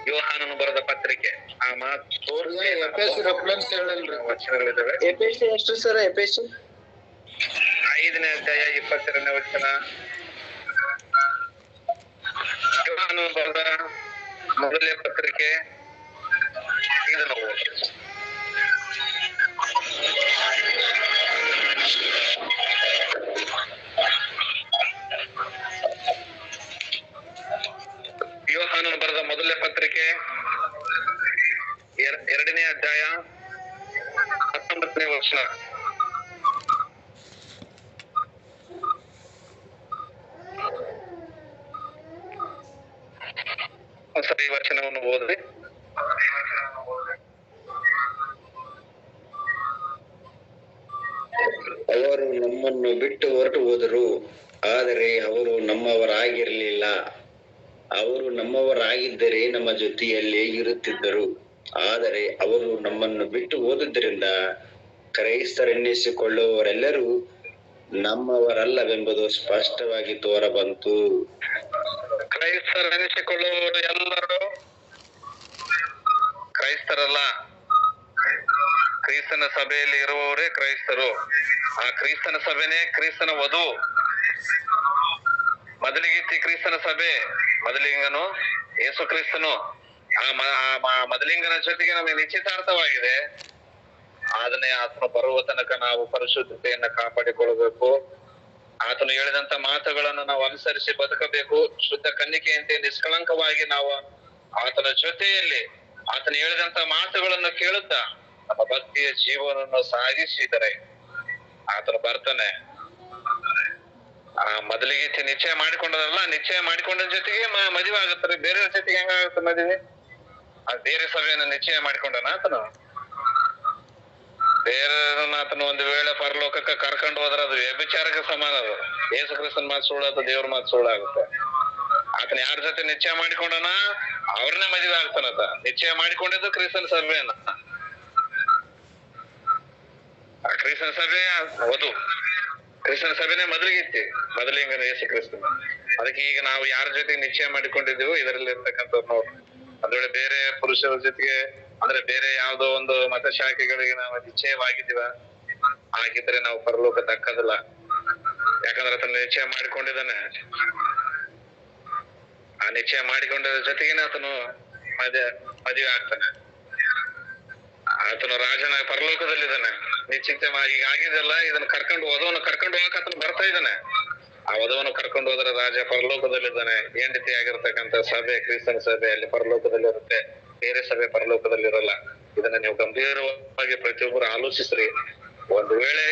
ಯೋಹಾನನು ಬರೆದ ಪತ್ರಿಕೆ ಆ ಮಾತು ರೆಫರೆನ್ಸ್ ಹೇಳಲ್ರಿ. ವಚನಗಳಿದ್ದಾವೆ. ಎಷ್ಟು ಸರ್? 5ನೇ ಅಧ್ಯಾಯ 22ನೇ ವಚನ. ಯೋಹಾನನು ಬರೆದ ಮೊದಲನೇ ಪತ್ರಿಕೆ ಇದನ್ನು ಓದಿ. ಯೋಹಾನನು ಬರೆದ ಮೊದಲನೇ ಪತ್ರಿಕೆ 2ನೇ ಅಧ್ಯಾಯ 19ನೇ ವಚನ. ಸರಿ, ವಚನವನ್ನು ಓದ್ರಿ. ಅವರು ನಮ್ಮನ್ನು ಬಿಟ್ಟು ಹೊರಟು ಹೋದರು, ಆದರೆ ಅವರು ನಮ್ಮವರಾಗಿರಲಿಲ್ಲ. ಅವರು ನಮ್ಮವರಾಗಿದ್ದರೆ ನಮ್ಮ ಜೊತೆಯಲ್ಲೇ ಇರುತ್ತಿದ್ದರು. ಆದರೆ ಅವರು ನಮ್ಮನ್ನು ಬಿಟ್ಟು ಹೋದುದರಿಂದ ಕ್ರೈಸ್ತರೆನ್ನಿಸಿಕೊಳ್ಳುವವರೆಲ್ಲರೂ ನಮ್ಮವರಲ್ಲವೆಂಬುದು ಸ್ಪಷ್ಟವಾಗಿ ತೋರಬಂತು. ಕ್ರೈಸ್ತರೆನಿಸಿಕೊಳ್ಳುವವರು ಎಲ್ಲರೂ ಕ್ರೈಸ್ತರಲ್ಲ. ಕ್ರಿಸ್ತನ ಸಭೆಯಲ್ಲಿ ಇರುವವರೇ ಕ್ರೈಸ್ತರು. ಆ ಕ್ರಿಸ್ತನ ಸಭೆನೇ ಕ್ರಿಸ್ತನ ವಧು. ಮೊದಲಿಗೆ ಕ್ರಿಸ್ತನ ಸಭೆ, ಮೊದಲಿಂಗನು ಯೇಸು ಕ್ರಿಸ್ತನು. ಆ ಮೊದಲಿಂಗನ ಜೊತೆಗೆ ನಮಗೆ ನಿಶ್ಚಿತಾರ್ಥವಾಗಿದೆ. ಅದನ್ನೇ ಆತನು ಬರುವ ತನಕ ನಾವು ಪರಿಶುದ್ಧತೆಯನ್ನ ಕಾಪಾಡಿಕೊಳ್ಳಬೇಕು. ಆತನು ಹೇಳಿದಂತ ಮಾತುಗಳನ್ನು ನಾವು ಅನುಸರಿಸಿ ಬದುಕಬೇಕು. ಶುದ್ಧ ಕನ್ನಿಕೆಯಂತೆ ನಿಷ್ಕಳಂಕವಾಗಿ ನಾವು ಆತನ ಜೊತೆಯಲ್ಲಿ ಆತನು ಹೇಳಿದಂತ ಮಾತುಗಳನ್ನು ಕೇಳುತ್ತಾ ನಮ್ಮ ಭಕ್ತಿಯ ಜೀವನವನ್ನು ಸಾಗಿಸಿದರೆ ಆತನು ಬರ್ತಾನೆ. ಆ ಮೊದಲಿಗೆ ನಿಶ್ಚಯ ಮಾಡಿಕೊಂಡದಲ್ಲ, ನಿಶ್ಚಯ ಮಾಡಿಕೊಂಡ ಜೊತೆಗೆ ಮದುವೆ ಆಗುತ್ತಾರೆ. ಬೇರೆಯವ್ರ ಜೊತೆಗೆ ಹೆಂಗಾಗುತ್ತೆ ಮದುವೆ? ಆ ಬೇರೆ ಸಭೆಯನ್ನು ನಿಶ್ಚಯ ಮಾಡಿಕೊಂಡನ ಆತನು. ಬೇರೆ ಆತನು ಒಂದು ವೇಳೆ ಪರಲೋಕಕ್ಕೆ ಕರ್ಕೊಂಡು ಹೋದ್ರೆ ಅದು ವ್ಯಭಿಚಾರಕ್ಕೆ ಸಮಾನ. ಅದು ಯೇಸು ಕ್ರಿಸ್ತನ ಮಾತು ಸುಳ್ಳಾತ, ದೇವ್ರ ಮಾತು ಸುಳ್ಳಾಗುತ್ತೆ. ಆತನ ಯಾರ ಜೊತೆ ನಿಶ್ಚಯ ಮಾಡಿಕೊಂಡನ ಅವ್ರನ್ನೇ ಮದುವೆ ಆಗ್ತಾನತ. ನಿಶ್ಚಯ ಮಾಡಿಕೊಂಡಿದ್ದು ಕ್ರಿಸ್ತನ ಸಭೆಯನ್ನ. ಆ ಕ್ರಿಸ್ತನ ಸಭೆ ವಧು. ಕ್ರಿಸ್ತನ ಸಭೆನೇ ಮೊದಲಿಗಿತ್ತು, ಮೊದಲಿಂಗನ ಯೇಸು ಕ್ರಿಸ್ತನ. ಅದಕ್ಕೆ ಈಗ ನಾವು ಯಾರ ಜೊತೆಗೆ ನಿಶ್ಚಯ ಮಾಡಿಕೊಂಡಿದ್ದೀವೋ ಇದರಲ್ಲಿ ಇರ್ತಕ್ಕಂಥವ್ರು ನೋಡ್ರಿ. ಒಂದ್ ವೇಳೆ ಬೇರೆ ಪುರುಷರ ಜೊತೆಗೆ ಅಂದ್ರೆ ಬೇರೆ ಯಾವ್ದೋ ಒಂದು ಮತ ಶಾಖೆಗಳಿಗೆ ನಾವು ನಿಶ್ಚಯವಾಗಿದ್ದೀವ, ಹಾಗಿದ್ರೆ ನಾವು ಪರಲೋಕ ದಕ್ಕದಿಲ್ಲ. ಯಾಕಂದ್ರೆ ಆತನ ನಿಶ್ಚಯ ಮಾಡಿಕೊಂಡಿದ್ದಾನೆ. ಆ ನಿಶ್ಚಯ ಮಾಡಿಕೊಂಡ ಜೊತೆಗೇನೆ ಆತನು ಮದುವೆ ಆಗ್ತಾನೆ. ಆತನು ರಾಜನ ಪರಲೋಕದಲ್ಲಿದ್ದಾನೆ. ನಿಶ್ಚಿತವಾಗಿ ಈಗ ಆಗಿದೆಲ್ಲ, ಇದನ್ನ ವಧುವನ್ನು ಕರ್ಕೊಂಡು ಹೋಗಕ್ ಆತನು ಬರ್ತಾ ಇದ್ದಾನೆ. ಆ ವಧುವನ್ನು ಕರ್ಕೊಂಡು ಹೋದ್ರೆ ರಾಜ ಪರಲೋಕದಲ್ಲಿದ್ದಾನೆ. ಹೆಂಡತಿ ಆಗಿರ್ತಕ್ಕಂಥ ಸಭೆ, ಕ್ರಿಸ್ತನ ಸಭೆ ಅಲ್ಲಿ ಪರಲೋಕದಲ್ಲಿರುತ್ತೆ. ಬೇರೆ ಸಭೆ ಪರಲೋಕದಲ್ಲಿರಲ್ಲ. ಇದನ್ನ ನೀವು ಗಂಭೀರವಾಗಿ ಪ್ರತಿಯೊಬ್ಬರು ಆಲೋಚಿಸ್ರಿ. ಒಂದು ವೇಳೆ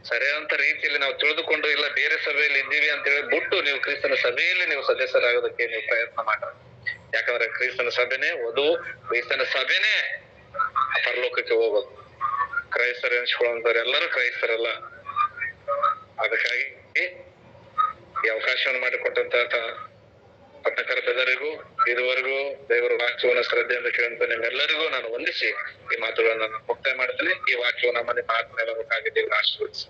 ಸರಿಯಾದಂತ ರೀತಿಯಲ್ಲಿ ನಾವು ತಿಳಿದುಕೊಂಡು ಇಲ್ಲ ಬೇರೆ ಸಭೆಯಲ್ಲಿ ಇದ್ದೀವಿ ಅಂತ ಹೇಳಿ ಬಿಟ್ಟು ನೀವು ಕ್ರಿಸ್ತನ ಸಭೆಯಲ್ಲಿ ನೀವು ಸದಸ್ಯರಾಗೋದಕ್ಕೆ ನೀವು ಪ್ರಯತ್ನ ಮಾಡ್ರಿ. ಯಾಕಂದ್ರೆ ಕ್ರಿಸ್ತನ ಸಭೆನೇ ವಧು, ಕ್ರಿಸ್ತನ ಸಭೆನೇ ಪರಲೋಕಕ್ಕೆ ಹೋಗೋದು. ಕ್ರೈಸ್ತರು ಎನಿಸ್ಕೊಳ್ಳುವಂತವ್ರು ಎಲ್ಲರೂ ಕ್ರೈಸ್ತರಲ್ಲ. ಅದಕ್ಕಾಗಿ ಈ ಅವಕಾಶವನ್ನು ಮಾಡಿಕೊಟ್ಟಂತ ಪತ್ರಕರ್ತರಿಗೂ ಇದುವರೆಗೂ ದೇವರ ವಾಕ್ಯವನ್ನು ಶ್ರದ್ಧೆಯಿಂದ ಕೇಳುವಂತ ನಿಮ್ಮೆಲ್ಲರಿಗೂ ನಾನು ವಂದಿಸಿ ಈ ಮಾತುಗಳನ್ನು ಮುಕ್ತಾಯ ಮಾಡ್ತೇನೆ. ಈ ವಾಕ್ಯವನ್ನು ನಮ್ಮನೆ ಮಾತನಾಡಬೇಕಾಗಿ ದೇವರು ಆಶೀರ್ವದಿಸಿ.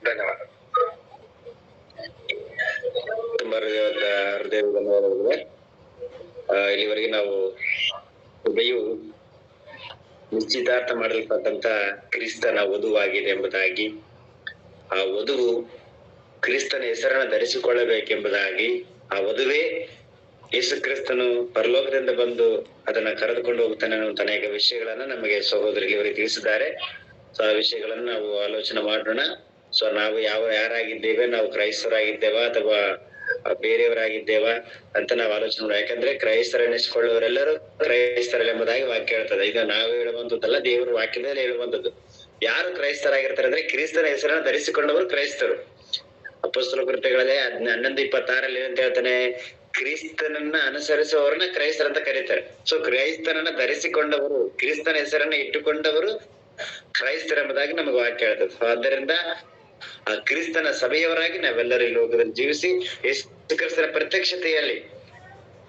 ಧನ್ಯವಾದ. ತುಂಬಾ ಹೃದಯ ಧನ್ಯವಾದಗಳು. ಇಲ್ಲಿವರೆಗೆ ನಾವು ಸಭೆಯು ನಿಶ್ಚಿತಾರ್ಥ ಮಾಡಲ್ಪಟ್ಟಂತ ಕ್ರಿಸ್ತನ ವಧುವಾಗಿದೆ ಎಂಬುದಾಗಿ, ಆ ವಧುವು ಕ್ರಿಸ್ತನ ಹೆಸರನ್ನ ಧರಿಸಿಕೊಳ್ಳಬೇಕೆಂಬುದಾಗಿ, ಆ ವಧುವೇ ಯೇಸು ಕ್ರಿಸ್ತನು ಪರಲೋಕದಿಂದ ಬಂದು ಅದನ್ನ ಕರೆದುಕೊಂಡು ಹೋಗ್ತಾನೆ ಅನ್ನುವಂತ ಅನೇಕ ವಿಷಯಗಳನ್ನ ನಮಗೆ ಸಹೋದರಿಗೆ ಇವರಿಗೆ ತಿಳಿಸಿದ್ದಾರೆ. ಸೊ ಆ ವಿಷಯಗಳನ್ನ ನಾವು ಆಲೋಚನೆ ಮಾಡೋಣ. ಸೊ ನಾವು ಯಾರಾಗಿದ್ದೇವೆ, ನಾವು ಕ್ರೈಸ್ತರಾಗಿದ್ದೇವಾ ಅಥವಾ ಬೇರೆಯವರಾಗಿದ್ದೇವಾ ಅಂತ ನಾವು ಆಲೋಚನೆ ಮಾಡೋಣ. ಯಾಕಂದ್ರೆ ಕ್ರೈಸ್ತರೆನಿಸಿಕೊಳ್ಳುವವರೆಲ್ಲರೂ ಕ್ರೈಸ್ತರೆಂಬುದಾಗಿ ವಾಕ್ಯ ಹೇಳ್ತದೆ. ಇದು ನಾವು ಹೇಳುವಂತದ್ದಲ್ಲ, ದೇವರು ವಾಕ್ಯದಲ್ಲಿ ಹೇಳುವಂತದ್ದು. ಯಾರು ಕ್ರೈಸ್ತರಾಗಿರ್ತಾರೆ ಅಂದ್ರೆ ಕ್ರಿಸ್ತನ ಹೆಸರನ್ನ ಧರಿಸಿಕೊಂಡವರು ಕ್ರೈಸ್ತರು. ಅಪೊಸ್ತಲ ಕೃತ್ಯಗಳಲ್ಲಿ 11:26 ಏನಂತ ಹೇಳ್ತಾನೆ, ಕ್ರಿಸ್ತನನ್ನ ಅನುಸರಿಸುವವರನ್ನ ಕ್ರೈಸ್ತರಂತ ಕರೀತಾರೆ. ಸೊ ಕ್ರೈಸ್ತನನ್ನ ಧರಿಸಿಕೊಂಡವರು, ಕ್ರಿಸ್ತನ ಹೆಸರನ್ನ ಇಟ್ಟುಕೊಂಡವರು ಕ್ರೈಸ್ತರೆಂಬುದಾಗಿ ನಮಗೆ ವಾಕ್ಯ ಹೇಳ್ತದೆ. ಆದ್ದರಿಂದ ಆ ಕ್ರಿಸ್ತನ ಸಭೆಯವರಾಗಿ ನಾವೆಲ್ಲರೂ ಈ ಲೋಕದಲ್ಲಿ ಜೀವಿಸಿ ಯೇಸು ಕ್ರಿಸ್ತನ ಪ್ರತ್ಯಕ್ಷತೆಯಲ್ಲಿ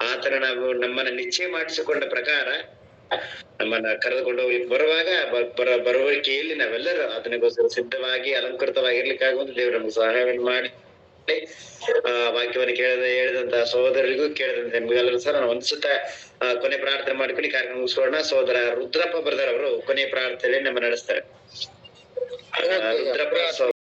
ಆತನ ನಾವು ನಮ್ಮನ್ನ ನಿಶ್ಚಯ ಮಾಡಿಸಿಕೊಂಡ ಪ್ರಕಾರ ನಮ್ಮನ್ನ ಕರೆದುಕೊಂಡು ಹೋಗ್ಲಿಕ್ಕೆ ಬರುವಾಗ ಬರುವಿಕೆಯಲ್ಲಿ ನಾವೆಲ್ಲರೂ ಆತನಿಗೋಸ್ಕರ ಸಿದ್ಧವಾಗಿ ಅಲಂಕೃತವಾಗಿರ್ಲಿಕ್ಕಾಗುವಂತ ದೇವರು ನಮ್ಗೆ ಸಹಾಯವನ್ನು ಮಾಡಿ ವಾಕ್ಯವನ್ನು ಹೇಳಿದಂತಹ ಸಹೋದರರಿಗೂ ಕೇಳಿದಂತೆ ನಿಮ್ಗೆಲ್ಲರೂ ಸಹ ನಾನು ಒಂದ್ಸುತ್ತ ಕೊನೆ ಪ್ರಾರ್ಥನೆ ಮಾಡ್ಕೊಂಡು ಕಾರ್ಯಕ್ರಮ ಮುಗಿಸ್ಕೊಳ್ಳೋಣ. ಸಹೋದರ ರುದ್ರಪ್ಪ ಬ್ರದರ್ ಅವರು ಕೊನೆ ಪ್ರಾರ್ಥನೆ ನಮ್ಮ ನಡೆಸ್ತಾರೆ. ಶುಭರಾತ್ರಿ.